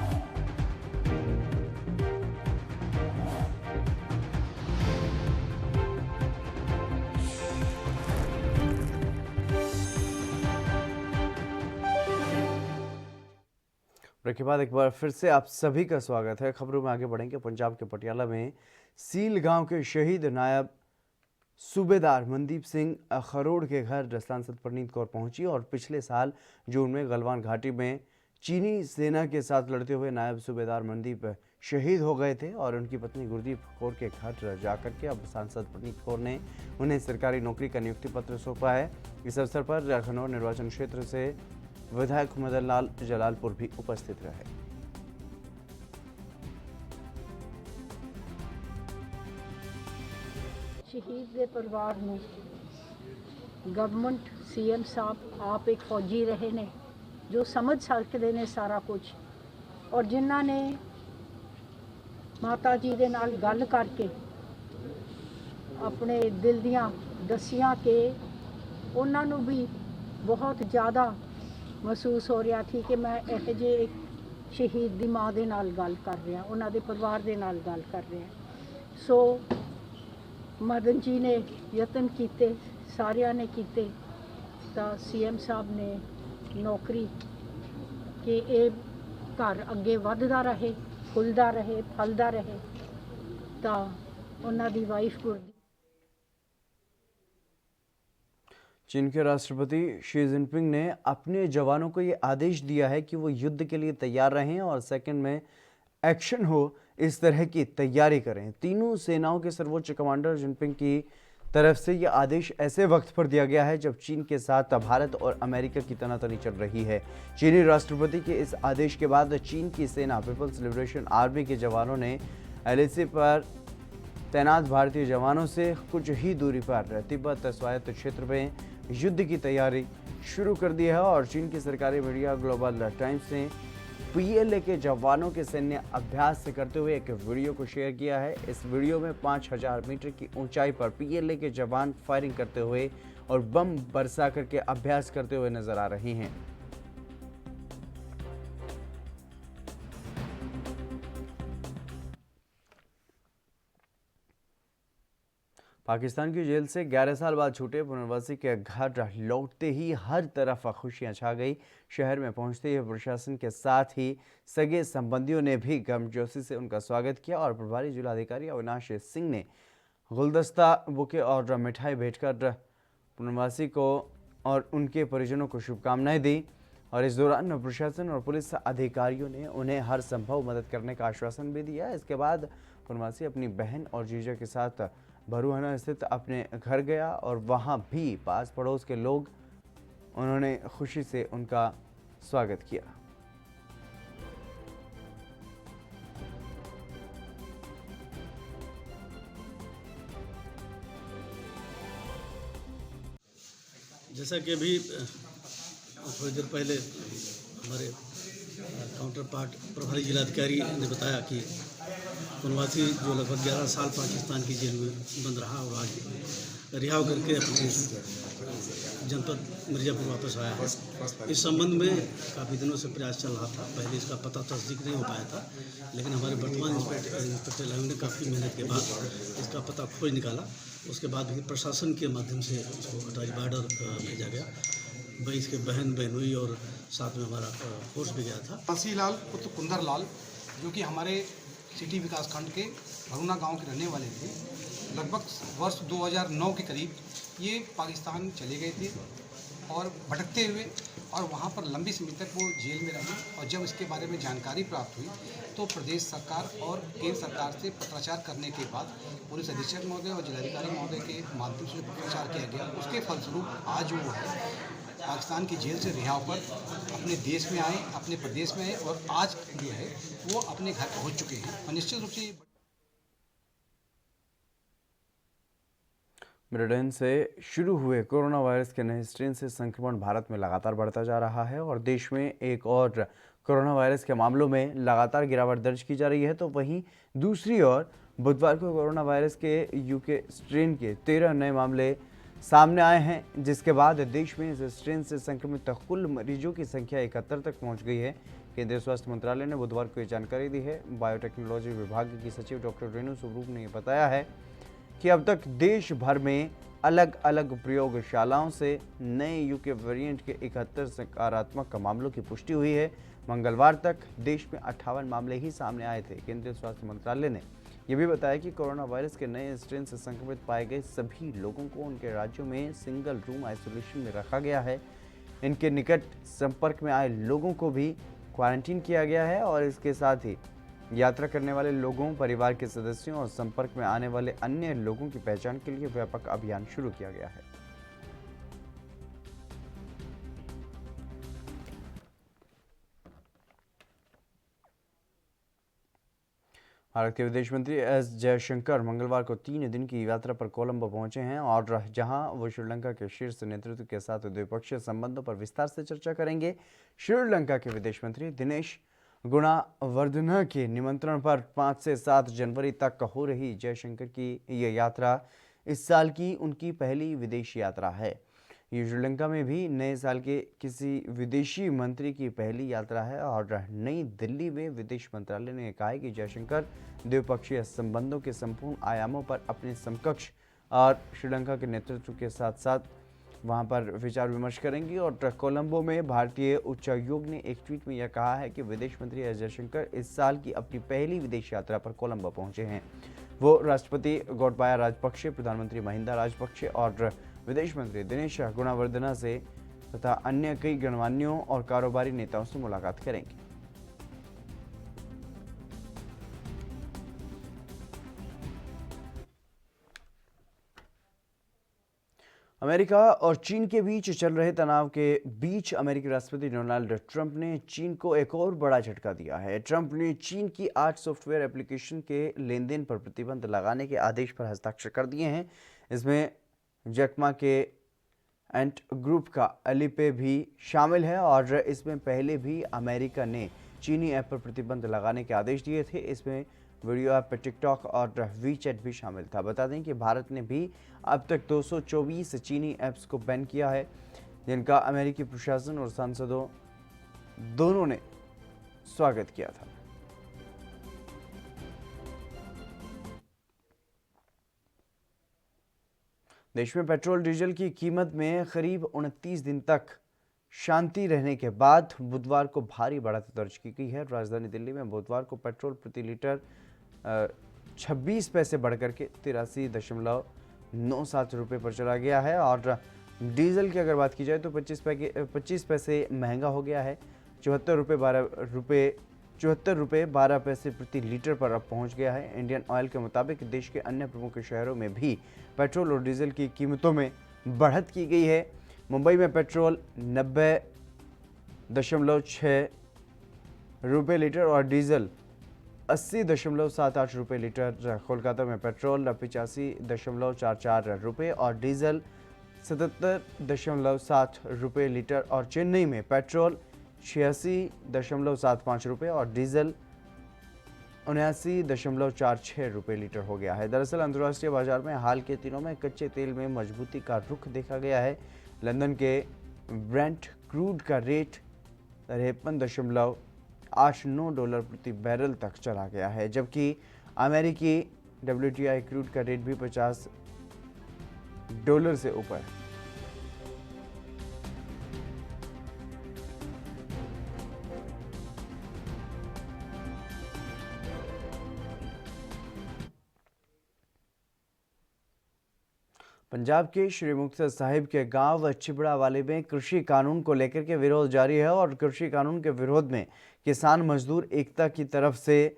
ब्रेक के बाद एक बार फिर से आप सभी का स्वागत है। खबरों में आगे बढ़ेंगे। पंजाब के पटियाला में सील गांव के शहीद नायब सूबेदार मनदीप सिंह खरोड़ के घर सांसद परनीत कौर पहुंची और पिछले साल जून में गलवान घाटी में चीनी सेना के साथ लड़ते हुए नायब सूबेदार मनदीप शहीद हो गए थे और उनकी पत्नी गुरदीप कौर के घर जाकर के अब सांसद परनीत कौर ने उन्हें सरकारी नौकरी का नियुक्ति पत्र सौंपा है। इस अवसर पर लखनऊ निर्वाचन क्षेत्र से विधायक मदन लाल जलालपुर भी उपस्थित रहे। शहीद के परिवार में गवर्नमेंट CM साहब आप एक फौजी रहे ने जो समझ सकते ने सारा कुछ, और जिन्हों ने माता जी के नाल गल करके अपने दिल दियाँ दसियाँ के उन्होंने भी बहुत ज़्यादा महसूस हो रहा थी कि मैं यह जे एक शहीद की माँ के नाल गल कर रहा, उन्होंने परिवार के नाल गल कर रहा। सो मदन जी ने यतन किए, सारिया ने किए, तो CM साहब ने नौकरी कि ये घर अगे वधदा रहे, फुलदा रहे, फलदा रहे, तो उन्होंने वाइफ गुरदी। चीन के राष्ट्रपति शी जिनपिंग ने अपने जवानों को ये आदेश दिया है कि वो युद्ध के लिए तैयार रहें और सेकंड में एक्शन हो इस तरह की तैयारी करें। तीनों सेनाओं के सर्वोच्च कमांडर जिनपिंग की तरफ से यह आदेश ऐसे वक्त पर दिया गया है जब चीन के साथ भारत और अमेरिका की तनातनी चल रही है। चीनी राष्ट्रपति के इस आदेश के बाद चीन की सेना पीपल्स लिबरेशन आर्मी के जवानों ने LAC पर तैनात भारतीय जवानों से कुछ ही दूरी पर तिब्बत स्वायत्त क्षेत्र में युद्ध की तैयारी शुरू कर दी है और चीन की सरकारी मीडिया ग्लोबल टाइम्स ने PLA के जवानों के सैन्य अभ्यास से करते हुए एक वीडियो को शेयर किया है। इस वीडियो में 5000 मीटर की ऊंचाई पर PLA के जवान फायरिंग करते हुए और बम बरसा करके अभ्यास करते हुए नजर आ रहे हैं। पाकिस्तान की जेल से 11 साल बाद छूटे पुनर्वासी के घर लौटते ही हर तरफ खुशियां छा गई। शहर में पहुंचते ही प्रशासन के साथ ही सगे संबंधियों ने भी गर्मजोशी से उनका स्वागत किया और प्रभारी जिलाधिकारी अविनाश सिंह ने गुलदस्ता, बुके और मिठाई भेंटकर पुनर्वासी को और उनके परिजनों को शुभकामनाएं दी और इस दौरान प्रशासन और पुलिस अधिकारियों ने उन्हें हर संभव मदद करने का आश्वासन भी दिया। इसके बाद पुनर्वासी अपनी बहन और जीजा के साथ भरूहना स्थित अपने घर गया और वहां भी पास पड़ोस के लोग उन्होंने खुशी से उनका स्वागत किया। जैसा कि अभी थोड़ी देर पहले हमारे काउंटर पार्ट प्रभारी जिलाधिकारी ने बताया कि वनवासी जो लगभग 11 साल पाकिस्तान की जेल में बंद रहा और आज रिहा करके अपने जनपद मिर्ज़ापुर वापस आया है। इस संबंध में काफ़ी दिनों से प्रयास चल रहा था। पहले इसका पता तस्दीक नहीं हो पाया था, लेकिन हमारे वर्तमान इंस्पेक्टर लाइन ने काफ़ी मेहनत के बाद इसका पता खोज निकाला। उसके बाद भी प्रशासन के माध्यम से उसको अटारी बॉर्डर भेजा गया। भाई इसके बहन बहनोई और साथ में हमारा फोर्स भी गया था। फंसीलाल पुत्र कुंदर लाल जो कि हमारे सिटी विकासखंड के भरूना गांव के रहने वाले थे, लगभग वर्ष 2009 के करीब ये पाकिस्तान चले गए थे और भटकते हुए, और वहाँ पर लंबी समय तक वो जेल में रहे। और जब इसके बारे में जानकारी प्राप्त हुई तो प्रदेश सरकार और केंद्र सरकार से पत्राचार करने के बाद पुलिस अधीक्षक महोदय और जिलाधिकारी महोदय के माध्यम से पत्राचार किया गया। उसके फलस्वरूप आज वो है पाकिस्तान की जेल से रिहा होकर अपने देश में आए, अपने प्रदेश में आए और आज जो है वो अपने घर पहुँच चुके हैं। और निश्चित रूप से ब्रिटेन से शुरू हुए कोरोना वायरस के नए स्ट्रेन से संक्रमण भारत में लगातार बढ़ता जा रहा है और देश में एक और कोरोना वायरस के मामलों में लगातार गिरावट दर्ज की जा रही है। तो वहीं दूसरी ओर बुधवार को कोरोना वायरस के यूके स्ट्रेन के 13 नए मामले सामने आए हैं, जिसके बाद देश में इस स्ट्रेन से संक्रमित कुल मरीजों की संख्या 71 तक पहुंच गई है। केंद्रीय स्वास्थ्य मंत्रालय ने बुधवार को ये जानकारी दी है। बायोटेक्नोलॉजी विभाग की सचिव डॉक्टर रेणु स्वरूप ने बताया है कि अब तक देश भर में अलग अलग प्रयोगशालाओं से नए यूके वेरिएंट के 71 सकारात्मक मामलों की पुष्टि हुई है। मंगलवार तक देश में 58 मामले ही सामने आए थे। केंद्रीय स्वास्थ्य मंत्रालय ने यह भी बताया कि कोरोना वायरस के नए स्ट्रेन से संक्रमित पाए गए सभी लोगों को उनके राज्यों में सिंगल रूम आइसोलेशन में रखा गया है। इनके निकट संपर्क में आए लोगों को भी क्वारंटीन किया गया है और इसके साथ ही यात्रा करने वाले लोगों, परिवार के सदस्यों और संपर्क में आने वाले अन्य लोगों की पहचान के लिए व्यापक अभियान शुरू किया गया है। भारत के विदेश मंत्री एस जयशंकर मंगलवार को 3 दिन की यात्रा पर कोलंबो पहुंचे हैं और जहां वो श्रीलंका के शीर्ष नेतृत्व के साथ द्विपक्षीय संबंधों पर विस्तार से चर्चा करेंगे। श्रीलंका के विदेश मंत्री दिनेश गुणावर्धना के निमंत्रण पर 5 से 7 जनवरी तक हो रही जयशंकर की यह यात्रा इस साल की उनकी पहली विदेश यात्रा है। ये श्रीलंका में भी नए साल के किसी विदेशी मंत्री की पहली यात्रा है और नई दिल्ली में विदेश मंत्रालय ने कहा है कि जयशंकर द्विपक्षीय संबंधों के संपूर्ण आयामों पर अपने समकक्ष और श्रीलंका के नेतृत्व के साथ साथ वहां पर विचार विमर्श करेंगे। और कोलंबो में भारतीय उच्चायोग ने एक ट्वीट में यह कहा है कि विदेश मंत्री एस जयशंकर इस साल की अपनी पहली विदेश यात्रा पर कोलंबो पहुंचे हैं। वो राष्ट्रपति गोटबाया राजपक्षे, प्रधानमंत्री महिंदा राजपक्षे और विदेश मंत्री दिनेश गुणावर्धना से तथा अन्य कई गणमान्यों और कारोबारी नेताओं से मुलाकात करेंगे। अमेरिका और चीन के बीच चल रहे तनाव के बीच अमेरिकी राष्ट्रपति डोनाल्ड ट्रंप ने चीन को एक और बड़ा झटका दिया है। ट्रंप ने चीन की 8 सॉफ्टवेयर एप्लीकेशन के लेन-देन पर प्रतिबंध लगाने के आदेश पर हस्ताक्षर कर दिए हैं। इसमें जैकमा के एंट ग्रुप का एलिपे भी शामिल है और इसमें पहले भी अमेरिका ने चीनी ऐप पर प्रतिबंध लगाने के आदेश दिए थे। इसमें वीडियो ऐप पर टिकटॉक और वीचैट भी शामिल था। बता दें कि भारत ने भी अब तक 224 चीनी ऐप्स को बैन किया है, जिनका अमेरिकी प्रशासन और सांसदों दोनों ने स्वागत किया था। देश में पेट्रोल डीजल की कीमत में करीब 29 दिन तक शांति रहने के बाद बुधवार को भारी बढ़त दर्ज की गई है। राजधानी दिल्ली में बुधवार को पेट्रोल प्रति लीटर 26 पैसे बढ़कर के 83.97 रुपये पर चला गया है और डीजल की अगर बात की जाए तो 25 पैसे महंगा हो गया है। 74 रुपये 12 पैसे प्रति लीटर पर अब पहुंच गया है। इंडियन ऑयल के मुताबिक देश के अन्य प्रमुख शहरों में भी पेट्रोल और डीजल की कीमतों में बढ़त की गई है। मुंबई में पेट्रोल 90.6 रुपये लीटर और डीजल 80.78 रुपये लीटर। कोलकाता में पेट्रोल 85.44 रुपये और डीजल 77.7 रुपये लीटर और चेन्नई में पेट्रोल 86.75 रुपये और डीजल 79.46 रुपये लीटर हो गया है। दरअसल अंतर्राष्ट्रीय बाजार में हाल के दिनों में कच्चे तेल में मजबूती का रुख देखा गया है। लंदन के ब्रेंट क्रूड का रेट 53.89 प्रति बैरल तक चला गया है, जबकि अमेरिकी WTI क्रूड का रेट भी $50 से ऊपर है। पंजाब के श्री मुक्तसर साहिब के गांव चिबड़ा वाले में कृषि कानून को लेकर के विरोध जारी है और कृषि कानून के विरोध में किसान मजदूर एकता की तरफ से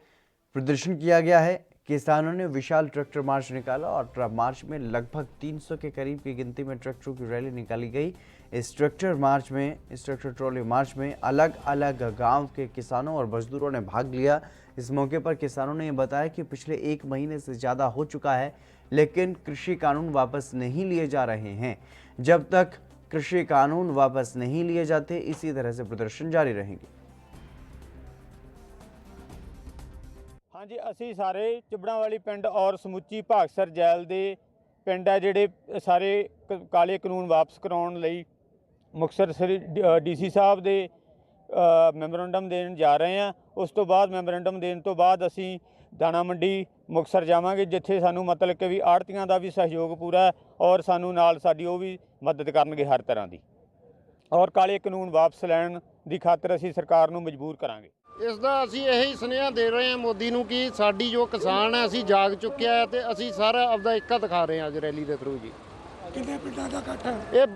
प्रदर्शन किया गया है। किसानों ने विशाल ट्रैक्टर मार्च निकाला और मार्च में लगभग 300 के करीब की गिनती में ट्रैक्टरों की रैली निकाली गई। इस ट्रैक्टर ट्रॉली मार्च में अलग अलग गांव के किसानों और मजदूरों ने भाग लिया। इस मौके पर किसानों ने बताया कि पिछले 1 महीने से ज़्यादा हो चुका है, लेकिन कृषि कानून वापस नहीं लिए जा रहे हैं। जब तक कृषि कानून वापस नहीं लिए जाते, इसी तरह से प्रदर्शन जारी रहेंगे। हाँ जी, असी सारे चिबड़ा वाली पिंड और समੁੱਚੀ ਭਾਗਸਰ ਜੈਲ ਦੇ ਪਿੰਡ ਹੈ ਜਿਹੜੇ ਸਾਰੇ ਕਾਲੇ ਕਾਨੂੰਨ ਵਾਪਸ ਕਰਾਉਣ ਲਈ ਮੁਕਤਸਰ ਸ੍ਰੀ DC ਸਾਹਿਬ ਦੇ ਮੈਮੋਰੰਡਮ ਦੇਣ ਜਾ ਰਹੇ ਹਾਂ। ਉਸ ਤੋਂ ਬਾਅਦ ਮੈਮੋਰੰਡਮ ਦੇਣ ਤੋਂ ਬਾਅਦ ਅਸੀਂ ਦਾਣਾ ਮੰਡੀ ਮੁਕਤਸਰ ਜਾਵਾਂਗੇ, ਜਿੱਥੇ ਸਾਨੂੰ ਮਤਲਬ ਕਿ ਵੀ ਆੜ੍ਹਤੀਆਂ ਦਾ ਵੀ ਸਹਿਯੋਗ ਪੂਰਾ ਹੈ ਔਰ ਸਾਨੂੰ ਨਾਲ ਸਾਡੀ ਉਹ ਵੀ ਮਦਦ ਕਰਨਗੇ ਹਰ ਤਰ੍ਹਾਂ ਦੀ, ਔਰ ਕਾਲੇ ਕਾਨੂੰਨ ਵਾਪਸ ਲੈਣ ਦੀ ਖਾਤਰ ਅਸੀਂ ਸਰਕਾਰ ਨੂੰ ਮਜਬੂਰ ਕਰਾਂਗੇ। ਇਸ ਦਾ ਅਸੀਂ ਇਹੀ ਸੁਨੇਹਾ ਦੇ ਰਹੇ ਹਾਂ ਮੋਦੀ ਨੂੰ ਕਿ ਸਾਡੀ ਜੋ ਕਿਸਾਨ ਹੈ ਅਸੀਂ ਜਾਗ ਚੁੱਕਿਆ ਹੈ ਤੇ ਅਸੀਂ ਸਾਰਾ ਆਪਦਾ ਇੱਕਾ ਦਿਖਾ ਰਹੇ ਹਾਂ ਅੱਜ ਰੈਲੀ ਦੇ ਥਰੂ ਜੀ। ਕਿੰਨੇ ਪਿੰਡਾਂ ਦਾ ਇਕੱਠ ਹੈ? ਇਹ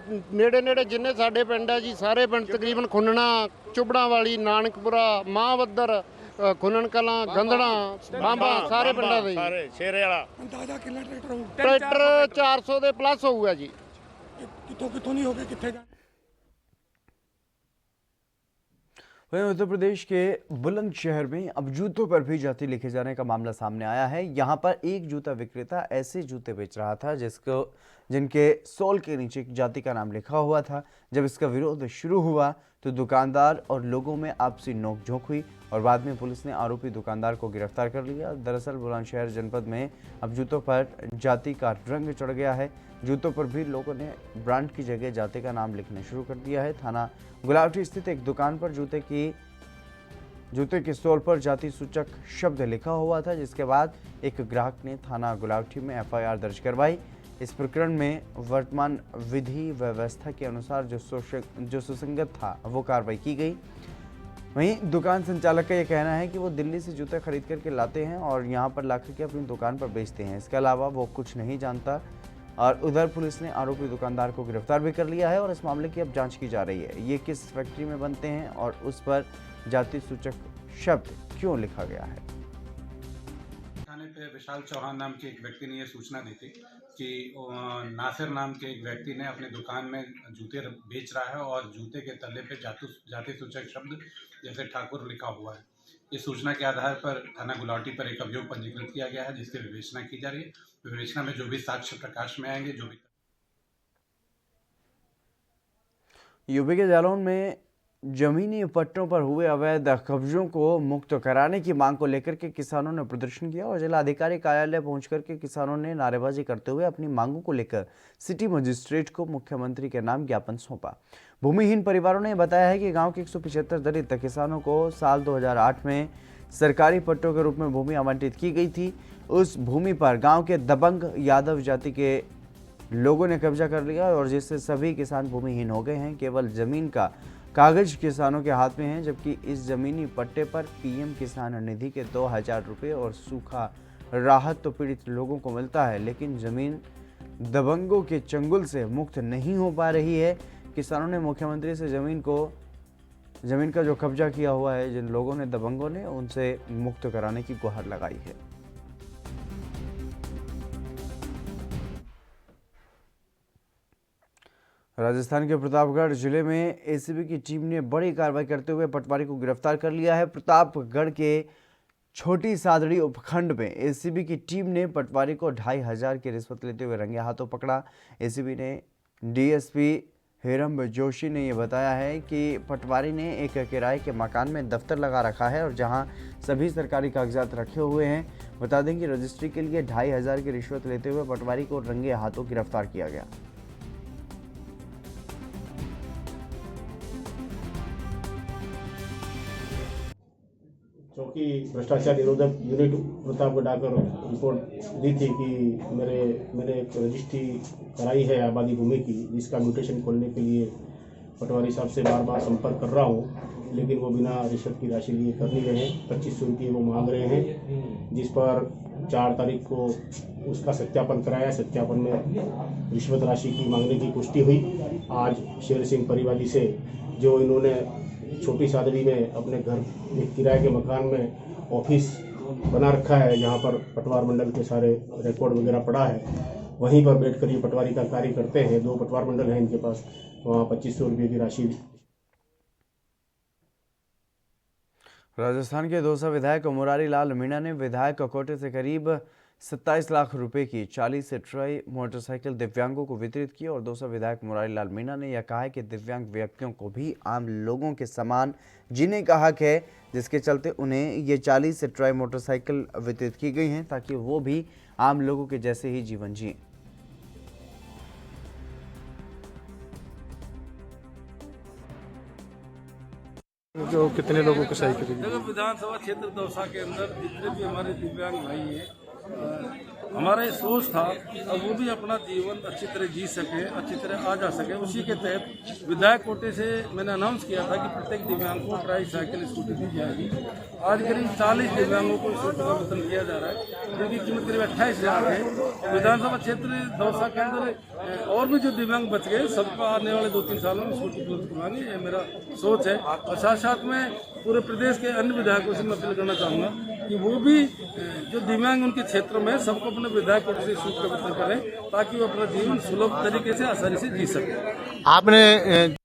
ਨੇੜੇ ਜਿੰਨੇ ਸਾਡੇ ਪਿੰਡ ਹੈ ਜੀ, ਸਾਰੇ ਪਿੰਡ ਤਕਰੀਬਨ ਖੁੰਨਣਾ, ਚੁਬੜਾ ਵਾਲੀ, ਨਾਨਕਪੁਰਾ, ਮਾਹਵੱਦਰ, ਖੁੰਨਣ ਕਲਾਂ, ਗੰਦਣਾ, ਬਾਂਬਾ, ਸਾਰੇ ਪਿੰਡਾਂ ਦੇ ਸਾਰੇ ਸ਼ੇਰੇ ਵਾਲਾ। ਅੰਦਾਜ਼ਾ ਕਿੰਨਾ ਟਰੈਕਟਰ ਹੋਊ? ਟਰੈਕਟਰ 400 ਦੇ ਪਲੱਸ ਹੋਊਗਾ ਜੀ। ਕਿੱਥੋਂ ਨਹੀਂ ਹੋ ਕੇ कितने जाए? वहीं उत्तर प्रदेश के बुलंदशहर में अब जूतों पर भी जाति लिखे जाने का मामला सामने आया है। यहां पर एक जूता विक्रेता ऐसे जूते बेच रहा था जिनके सोल के नीचे जाति का नाम लिखा हुआ था। जब इसका विरोध शुरू हुआ तो दुकानदार और लोगों में आपसी नोकझोंक हुई और बाद में पुलिस ने आरोपी दुकानदार को गिरफ्तार कर लिया। दरअसल बुलंदशहर जनपद में अब जूतों पर जाति का रंग चढ़ गया है। जूतों पर भी लोगों ने ब्रांड की जगह जाति का नाम लिखना शुरू कर दिया है। थाना गुलावटी स्थित एक दुकान पर जूते के सोल पर जाति सूचक शब्द लिखा हुआ था, जिसके बाद एक ग्राहक ने थाना गुलावटी में FIR दर्ज करवाई। इस प्रकरण में वर्तमान विधि व्यवस्था के अनुसार जो सुसंगत था वो कार्रवाई की गई। वहीं दुकान संचालक का ये कहना है कि वो दिल्ली से जूते खरीद करके लाते हैं और यहाँ पर लाकर के अपनी दुकान पर बेचते हैं। इसके अलावा वो कुछ नहीं जानता। और उधर पुलिस ने आरोपी दुकानदार को गिरफ्तार भी कर लिया है और इस मामले की अब जांच की जा रही है। ये किस फैक्ट्री में बनते हैं और उस पर जाति सूचक शब्द क्यों लिखा गया है। थाने पे विशाल चौहान नाम के एक व्यक्ति ने यह सूचना दी थी कि नासिर नाम के एक व्यक्ति ने अपनी दुकान में जूते बेच रहा है और जूते के तले पे जाति सूचक शब्द जैसे ठाकुर लिखा हुआ है। इस सूचना के आधार पर थाना गुलावटी पर एक अभियोग पंजीकृत किया गया है, जिसकी विवेचना की जा रही है। विवेचना में जो भी साक्ष्य प्रकाश में आएंगे, जो भी यूपी के जालौन में जमीनी पट्टों पर हुए अवैध कब्जों को मुक्त कराने की मांग को लेकर के किसानों ने प्रदर्शन किया और जिला अधिकारी कार्यालय पहुंचकर के किसानों ने नारेबाजी करते हुए अपनी मांगों को लेकर सिटी मजिस्ट्रेट को मुख्यमंत्री के नाम ज्ञापन सौंपा। भूमिहीन परिवारों ने बताया है कि गांव के 175 दलित किसानों को साल 2008 में सरकारी पट्टों के रूप में भूमि आवंटित की गई थी। उस भूमि पर गांव के दबंग यादव जाति के लोगों ने कब्जा कर लिया और जिससे सभी किसान भूमिहीन हो गए हैं। केवल जमीन का कागज किसानों के हाथ में है, जबकि इस जमीनी पट्टे पर PM किसान निधि के 2000 रुपये और सूखा राहत तो पीड़ित लोगों को मिलता है, लेकिन जमीन दबंगों के चंगुल से मुक्त नहीं हो पा रही है। किसानों ने मुख्यमंत्री से जमीन का जो कब्जा किया हुआ है जिन लोगों ने, दबंगों ने, उनसे मुक्त कराने की गुहार लगाई है। राजस्थान के प्रतापगढ़ जिले में ACB की टीम ने बड़ी कार्रवाई करते हुए पटवारी को गिरफ्तार कर लिया है। प्रतापगढ़ के छोटी सादड़ी उपखंड में ACB की टीम ने पटवारी को 2500 की रिश्वत लेते हुए रंगे हाथों पकड़ा। ACB ने डीएसपी हिरम जोशी ने ये बताया है कि पटवारी ने एक किराए के मकान में दफ्तर लगा रखा है और जहां सभी सरकारी कागजात रखे हुए हैं। बता दें कि रजिस्ट्री के लिए 2500 की रिश्वत लेते हुए पटवारी को रंगे हाथों गिरफ्तार किया गया। चौकी भ्रष्टाचार निरोधक यूनिट प्रतापगढ़ आकर रिपोर्ट दी थी कि मैंने एक रजिस्ट्री कराई है आबादी भूमि की, जिसका म्यूटेशन खोलने के लिए पटवारी साहब से बार बार संपर्क कर रहा हूँ, लेकिन वो बिना रिश्वत की राशि लिए कर नहीं रहे हैं। 2500 रुपये वो मांग रहे हैं, जिस पर 4 तारीख को उसका सत्यापन कराया। सत्यापन में रिश्वत राशि की मांगने की पुष्टि हुई। आज शेर सिंह परिवादी से जो इन्होंने छोटी सादड़ी में अपने घर एक किराए के मकान में ऑफिस बना रखा है, जहाँ पर पटवार मंडल के सारे रिकॉर्ड वगैरह पड़ा है, वहीं पर बैठकर ये पटवारी का कार्य करते हैं। 2 पटवार मंडल हैं इनके पास, वहाँ 2500 रुपये की राशि। राजस्थान के दौसा विधायक मुरारी लाल मीणा ने विधायक कोटे से करीब 27 लाख रुपए की 40 ट्राई मोटरसाइकिल दिव्यांगों को वितरित की। और दौसा विधायक मुरारी लाल मीणा ने यह कहा है कि दिव्यांग व्यक्तियों को भी आम लोगों के समान जीने का हक है, जिसके चलते उन्हें ये 40 ट्राई मोटरसाइकिल वितरित की गई हैं ताकि वो भी आम लोगों के जैसे ही जीवन जिए। जो कितने लोगों को साइकिल देखो, विधानसभा क्षेत्र दौसा के अंदर जितने भी हमारे दिव्यांग भाई हैं, हमारा ये सोच था अब वो भी अपना जीवन अच्छी तरह जी सके, अच्छी तरह आ जा सके। उसी के तहत विधायक कोटे से मैंने अनाउंस किया था कि प्रत्येक दिव्यांग को ट्राई साइकिल स्कूटी दी जाएगी। आज करीब 40 दिव्यांगों को स्कूटी का वितरण किया जा रहा है, जिनकी कीमत करीब 28,000 है। विधानसभा क्षेत्र दौसा के अंदर और भी जो दिव्यांग बच गए, सबको आने वाले 2-3 सालों में स्कूटी उपलब्ध करवाएंगे, ये मेरा सोच है। और साथ साथ में पूरे प्रदेश के अन्य विधायकों से मैं अपील करना चाहूँगा कि वो भी जो दिव्यांग उनके क्षेत्र में सबको अपने विधायक कोटे से स्कूटी का वितरण करें, ताकि वो अपना जीवन सुलभ तरीके से आसानी से जी सके। आपने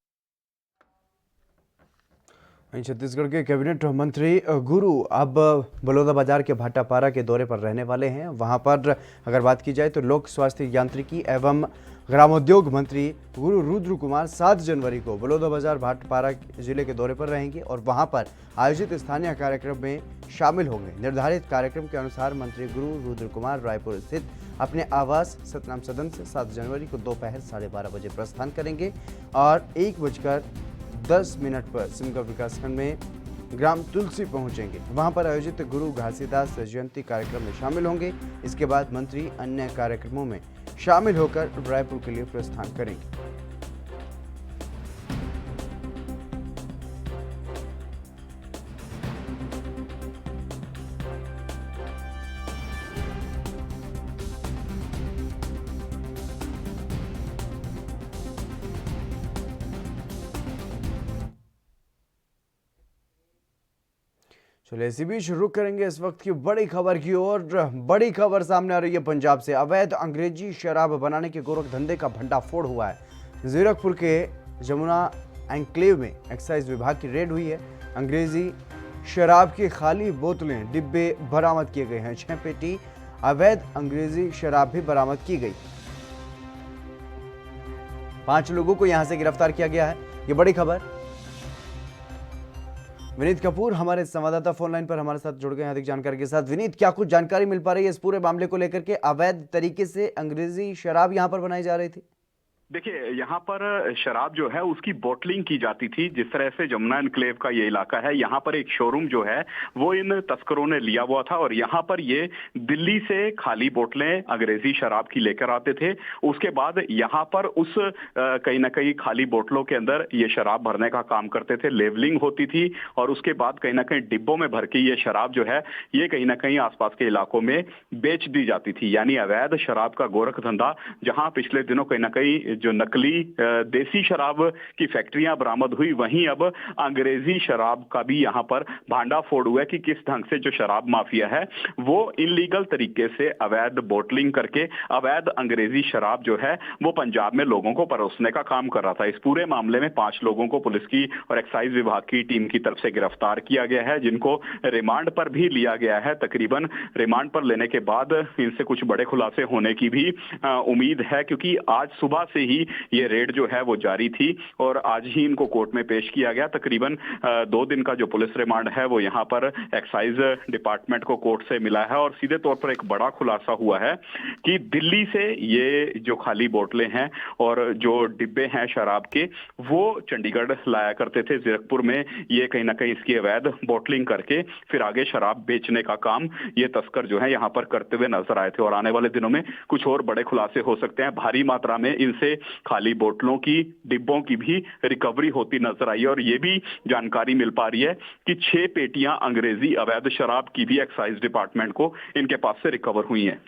छत्तीसगढ़ के कैबिनेट मंत्री गुरु अब बलौदाबाजार के भाटापारा के दौरे पर रहने वाले हैं। वहां पर अगर बात की जाए तो लोक स्वास्थ्य यांत्रिकी एवं ग्रामोद्योग मंत्री गुरु रुद्र कुमार 7 जनवरी को बलौदाबाजार भाटापारा जिले के दौरे पर रहेंगे और वहां पर आयोजित स्थानीय कार्यक्रम में शामिल होंगे। निर्धारित कार्यक्रम के अनुसार मंत्री गुरु रुद्र कुमार रायपुर स्थित अपने आवास सतनाम सदन से 7 जनवरी को दोपहर 12:30 बजे प्रस्थान करेंगे और 1:10 पर सिमगा विकासखंड में ग्राम तुलसी पहुंचेंगे। वहां पर आयोजित गुरु घासीदास जयंती कार्यक्रम में शामिल होंगे। इसके बाद मंत्री अन्य कार्यक्रमों में शामिल होकर रायपुर के लिए प्रस्थान करेंगे। चलिए इसी बीच रुक करेंगे इस वक्त की बड़ी खबर की ओर। बड़ी खबर सामने आ रही है पंजाब से। अवैध अंग्रेजी शराब बनाने के गोरख धंधे का भंडाफोड़ हुआ है। जीरकपुर के जमुना एन्क्लेव में एक्साइज विभाग की रेड हुई है। अंग्रेजी शराब की खाली बोतलें डिब्बे बरामद किए गए हैं। 6 पेटी अवैध अंग्रेजी शराब भी बरामद की गई। 5 लोगों को यहां से गिरफ्तार किया गया है। ये बड़ी खबर। विनीत कपूर हमारे संवाददाता फोन लाइन पर हमारे साथ जुड़ गए हैं अधिक जानकारी के साथ। विनीत, क्या कुछ जानकारी मिल पा रही है इस पूरे मामले को लेकर के? अवैध तरीके से अंग्रेजी शराब यहां पर बनाई जा रही थी। देखिए, यहाँ पर शराब जो है उसकी बोटलिंग की जाती थी। जिस तरह से जमुना एन्क्लेव का ये इलाका है, यहाँ पर एक शोरूम जो है वो इन तस्करों ने लिया हुआ था और यहाँ पर ये दिल्ली से खाली बोतलें अंग्रेजी शराब की लेकर आते थे। उसके बाद यहाँ पर उस कहीं ना कहीं खाली बोतलों के अंदर ये शराब भरने का काम करते थे। लेवलिंग होती थी और उसके बाद कहीं ना कहीं डिब्बों में भर के ये शराब जो है ये कहीं ना कहीं आसपास के इलाकों में बेच दी जाती थी। यानी अवैध शराब का गोरख धंधा, जहाँ पिछले दिनों कहीं ना कहीं जो नकली देसी शराब की फैक्ट्रियां बरामद हुई, वहीं अब अंग्रेजी शराब का भी यहां पर भांडाफोड़ हुआ है कि किस ढंग से जो शराब माफिया है वो इनलीगल तरीके से अवैध बोटलिंग करके अवैध अंग्रेजी शराब जो है वो पंजाब में लोगों को परोसने का काम कर रहा था। इस पूरे मामले में 5 लोगों को पुलिस की और एक्साइज विभाग की टीम की तरफ से गिरफ्तार किया गया है, जिनको रिमांड पर भी लिया गया है। तकरीबन रिमांड पर लेने के बाद इनसे कुछ बड़े खुलासे होने की भी उम्मीद है, क्योंकि आज सुबह से ही ये रेड जो है वो जारी थी और आज ही इनको कोर्ट में पेश किया गया। तकरीबन 2 दिन का जो पुलिस रिमांड है वो यहाँ पर एक्साइज डिपार्टमेंट को कोर्ट से मिला है और सीधे तौर पर एक बड़ा खुलासा हुआ है कि दिल्ली से ये जो खाली बोतलें हैं और जो डिब्बे हैं शराब के वो चंडीगढ़ लाया करते थे जीरकपुर में। ये कहीं ना कहीं इसकी अवैध बोटलिंग करके फिर आगे शराब बेचने का काम ये तस्कर जो है यहाँ पर करते हुए नजर आए थे और आने वाले दिनों में कुछ और बड़े खुलासे हो सकते हैं। भारी मात्रा में इनसे खाली बोतलों की, डिब्बों की भी रिकवरी होती नजर आई है और ये भी जानकारी मिल पा रही है कि 6 पेटियां अंग्रेजी अवैध शराब की भी एक्साइज डिपार्टमेंट को इनके पास से रिकवर हुई है।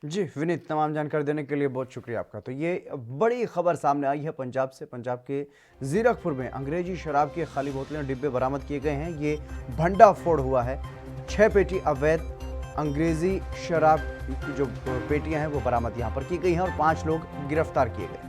जी विनीत, तमाम जानकारी देने के लिए बहुत शुक्रिया आपका। तो ये बड़ी खबर सामने आई है पंजाब से। पंजाब के जीरकपुर में अंग्रेजी शराब की खाली बोतलें, डिब्बे बरामद किए गए हैं। ये भंडाफोड़ हुआ है। 6 पेटी अवैध अंग्रेजी शराब की जो पेटियां हैं वो बरामद यहाँ पर की गई हैं और 5 लोग गिरफ्तार किए गए।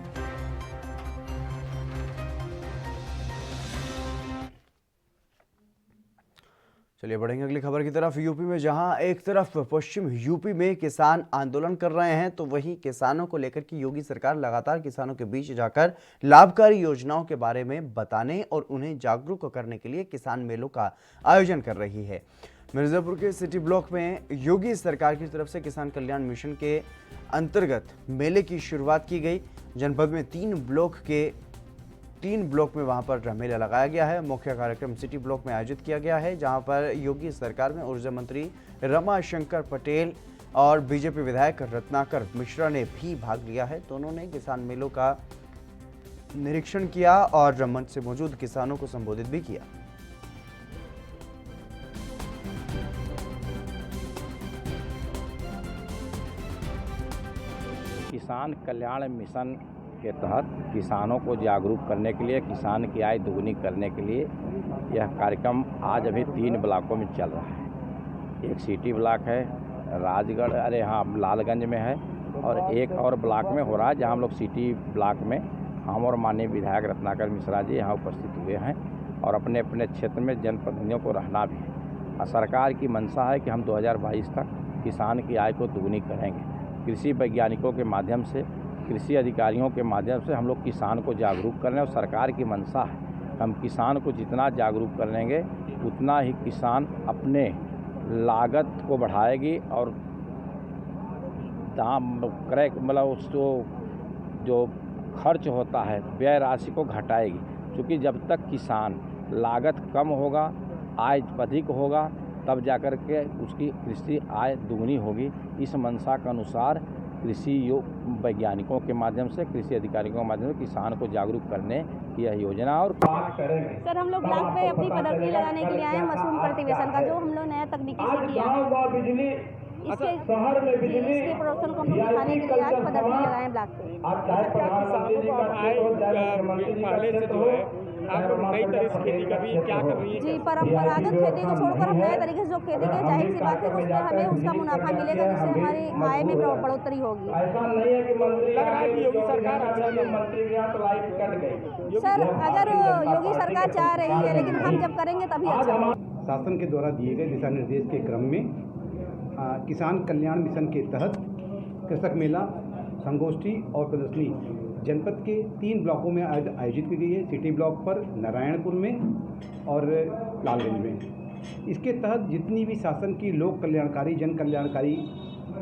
चलिए बढ़ेंगे अगली खबर की तरफ। यूपी में जहां एक तरफ पश्चिम यूपी में किसान आंदोलन कर रहे हैं तो वहीं किसानों को लेकर की योगी सरकार लगातार किसानों के बीच जाकर लाभकारी योजनाओं के बारे में बताने और उन्हें जागरूक करने के लिए किसान मेलों का आयोजन कर रही है। मिर्जापुर के सिटी ब्लॉक में योगी सरकार की तरफ से किसान कल्याण मिशन के अंतर्गत मेले की शुरुआत की गई। जनपद में 3 ब्लॉक में वहां पर मेला लगाया गया है। मुख्य कार्यक्रम सिटी ब्लॉक में आयोजित किया गया है जहां पर योगी सरकार में ऊर्जा मंत्री रमाशंकर पटेल और बीजेपी विधायक रत्नाकर मिश्रा ने भी भाग लिया है। दोनों ने किसान मेलों का निरीक्षण किया और मंच से मौजूद किसानों को संबोधित भी किया। किसान कल्याण मिशन के तहत किसानों को जागरूक करने के लिए, किसान की आय दुगनी करने के लिए यह कार्यक्रम आज अभी 3 ब्लॉकों में चल रहा है। एक सिटी ब्लॉक है राजगढ़, लालगंज में है और एक और ब्लॉक में हो रहा है जहां हम लोग सिटी ब्लॉक में हम और माननीय विधायक रत्नाकर मिश्रा जी यहाँ उपस्थित हुए हैं और अपने अपने क्षेत्र में जनप्रतिनिधियों को रहना भी है। और सरकार की मंशा है कि हम 2022 तक किसान की आय को दुगनी करेंगे। कृषि वैज्ञानिकों के माध्यम से, कृषि अधिकारियों के माध्यम से हम लोग किसान को जागरूक कर रहे हैं और सरकार की मंशा है हम किसान को जितना जागरूक कर लेंगे उतना ही किसान अपने लागत को बढ़ाएगी और दाम क्रय मतलब उसको जो खर्च होता है व्यय राशि को घटाएगी। क्योंकि जब तक किसान लागत कम होगा, आय अधिक होगा, तब जाकर के उसकी कृषि आय दुगनी होगी। इस मंशा के अनुसार कृषि वैज्ञानिकों के माध्यम से, कृषि अधिकारियों के माध्यम से किसान को जागरूक करने की यह योजना और सर हम लोग ब्लॉक पे अपनी प्रदर्शनी लगाने के लिए आए हैं मशरूम कल्टीवेशन का, जो हम लोग नया तकनीकी से किया है। इसके प्रोडक्शन को हम लोग दिखाने के लिए आज प्रदर्शनी लगाए हैं ब्लॉक पे। आप लोग नई तरह से खेती का भी क्या कर रही है? जी, परंपरागत खेती को छोड़कर हम नए तरीके से जो खेती की, जाहिर सी बात है उसमें हमें उसका मुनाफा मिलेगा जिससे हमारी आय में बढ़ोतरी होगी। लग रहा है कि योगी सरकार सर अगर योगी सरकार चाह रही है लेकिन हम जब करेंगे तभी अच्छा होगा। शासन के द्वारा दिए गए दिशा निर्देश के क्रम में किसान कल्याण मिशन के तहत कृषक मेला, संगोष्ठी और प्रदर्शनी जनपद के 3 ब्लॉकों में आयोजित की गई है। सिटी ब्लॉक पर, नारायणपुर में और लालगंज में। इसके तहत जितनी भी शासन की लोक कल्याणकारी, जन कल्याणकारी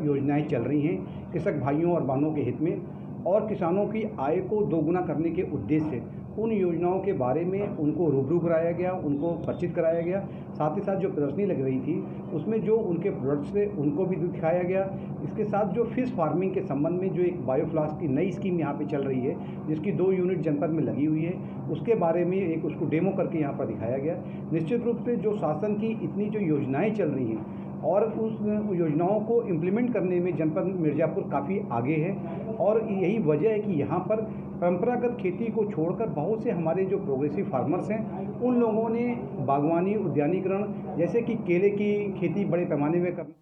योजनाएं चल रही हैं कृषक भाइयों और बहनों के हित में और किसानों की आय को दोगुना करने के उद्देश्य से उन योजनाओं के बारे में उनको रूबरू कराया गया, उनको परिचित कराया गया। साथ ही साथ जो प्रदर्शनी लग रही थी उसमें जो उनके प्रोडक्ट्स थे उनको भी दिखाया गया। इसके साथ जो फिश फार्मिंग के संबंध में जो एक बायोफ्लास्क की नई स्कीम यहाँ पे चल रही है जिसकी 2 यूनिट जनपद में लगी हुई है उसके बारे में एक उसको डेमो करके यहाँ पर दिखाया गया। निश्चित रूप से जो शासन की इतनी जो योजनाएँ चल रही हैं और उस योजनाओं को इम्प्लीमेंट करने में जनपद मिर्ज़ापुर काफ़ी आगे है और यही वजह है कि यहाँ पर परंपरागत खेती को छोड़कर बहुत से हमारे जो प्रोग्रेसिव फार्मर्स हैं उन लोगों ने बागवानी, उद्यानीकरण जैसे कि केले की खेती बड़े पैमाने में करना।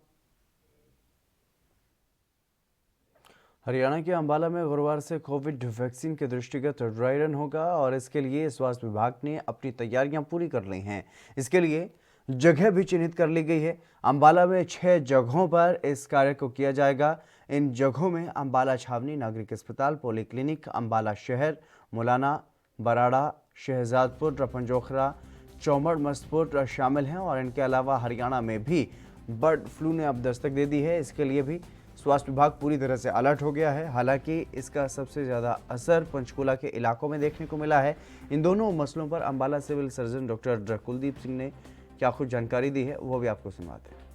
हरियाणा के अंबाला में गुरुवार से कोविड वैक्सीन के दृष्टिगत ड्राई रन होगा और इसके लिए स्वास्थ्य विभाग ने अपनी तैयारियां पूरी कर ली हैं। इसके लिए जगह भी चिन्हित कर ली गई है। अंबाला में 6 जगहों पर इस कार्य को किया जाएगा। इन जगहों में अम्बाला छावनी नागरिक अस्पताल, पॉलीक्लिनिक, अम्बाला शहर, मौलाना, बराड़ा, शहजादपुर, रपंजोखरा, चौमड़, मस्तपुर शामिल हैं। और इनके अलावा हरियाणा में भी बर्ड फ्लू ने अब दस्तक दे दी है। इसके लिए भी स्वास्थ्य विभाग पूरी तरह से अलर्ट हो गया है। हालांकि इसका सबसे ज़्यादा असर पंचकूला के इलाकों में देखने को मिला है। इन दोनों मसलों पर Ambala civil surgeon doctor Kuldeep Singh ने क्या कुछ जानकारी दी है वो भी आपको सुनवाते हैं।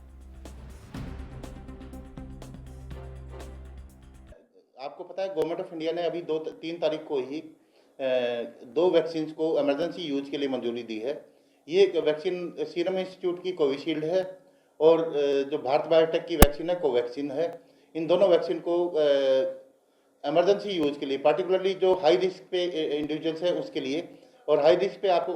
आपको पता है गवर्नमेंट ऑफ इंडिया ने अभी 3 तारीख को ही 2 वैक्सीन को इमरजेंसी यूज के लिए मंजूरी दी है। ये वैक्सीन सीरम इंस्टीट्यूट की कोविशील्ड है और जो भारत बायोटेक की वैक्सीन है कोवैक्सीन है। इन दोनों वैक्सीन को इमरजेंसी यूज के लिए, पार्टिकुलरली जो हाई रिस्क पे इंडिविजुअल्स हैं उसके लिए, और हाई रिस्क पे आपको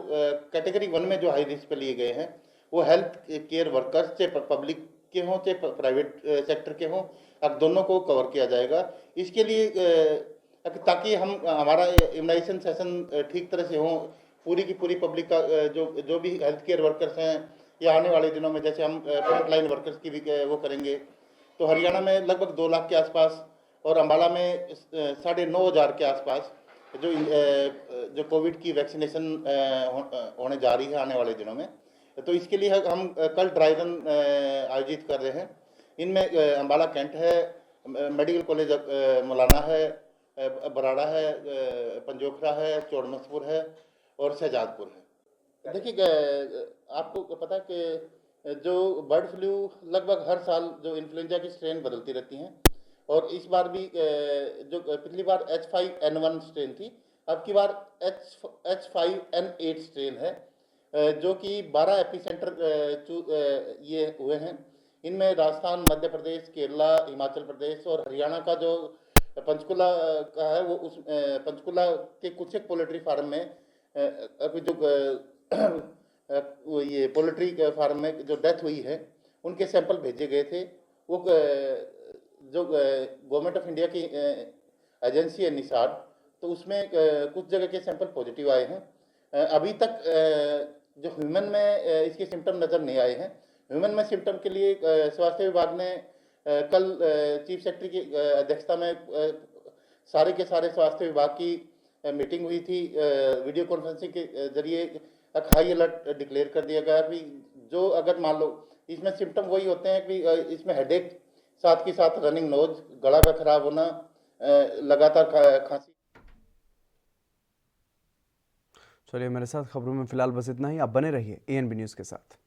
कैटेगरी 1 में जो हाई रिस्क पे लिए गए हैं वो हेल्थ केयर वर्कर्स, चाहे पब्लिक के हों चाहे प्राइवेट सेक्टर के हों, अब दोनों को कवर किया जाएगा। इसके लिए ताकि हमारा इम्यूनाइजेशन सेशन ठीक तरह से हो, पूरी की पूरी पब्लिक का जो भी हेल्थ केयर वर्कर्स हैं या आने वाले दिनों में जैसे हम फ्रंट लाइन वर्कर्स की भी वो करेंगे। तो हरियाणा में लगभग 2 लाख के आसपास और अम्बाला में 9,500 के आसपास जो कोविड की वैक्सीनेशन होने जा रही है आने वाले दिनों में। तो इसके लिए हम कल ड्राई रन आयोजित कर रहे हैं। इनमें अम्बाला कैंट है, मेडिकल कॉलेज मौलाना है, बराड़ा है, पंजोखरा है, चौड़मसपुर है और शहजादपुर है। देखिए आपको पता है कि जो बर्ड फ्लू लगभग हर साल जो इन्फ्लुएंजा की स्ट्रेन बदलती रहती हैं और इस बार भी जो पिछली बार H5N1 स्ट्रेन थी, अब की बार H5N8 स्ट्रेन है, जो कि 12 एपिसेंटर ये हुए हैं। इनमें राजस्थान, मध्य प्रदेश, केरला, हिमाचल प्रदेश और हरियाणा का जो पंचकुला का है वो उस पंचकुला के कुछ एक पोल्ट्री फार्म में अभी जो ये पोल्ट्री फार्म में जो डेथ हुई है उनके सैंपल भेजे गए थे। वो जो गवर्नमेंट ऑफ इंडिया की एजेंसी है निसाड, तो उसमें कुछ जगह के सैंपल पॉजिटिव आए हैं। अभी तक जो ह्यूमन में इसके सिम्टम नज़र नहीं आए हैं। ह्यूमन में सिम्टम के लिए स्वास्थ्य विभाग ने कल चीफ सेक्रेटरी की अध्यक्षता में सारे के सारे स्वास्थ्य विभाग की मीटिंग हुई थी। वीडियो कॉन्फ्रेंसिंग के जरिए एक हाई अलर्ट डिक्लेयर कर दिया गया कि जो अगर मान लो इसमें सिम्टम वही होते हैं कि इसमें हेडेक, साथ के साथ रनिंग नोज, गला का खराब होना, लगातार खांसी। चलिए मेरे साथ खबरों में फिलहाल बस इतना ही। आप बने रहिए ANB न्यूज़ के साथ।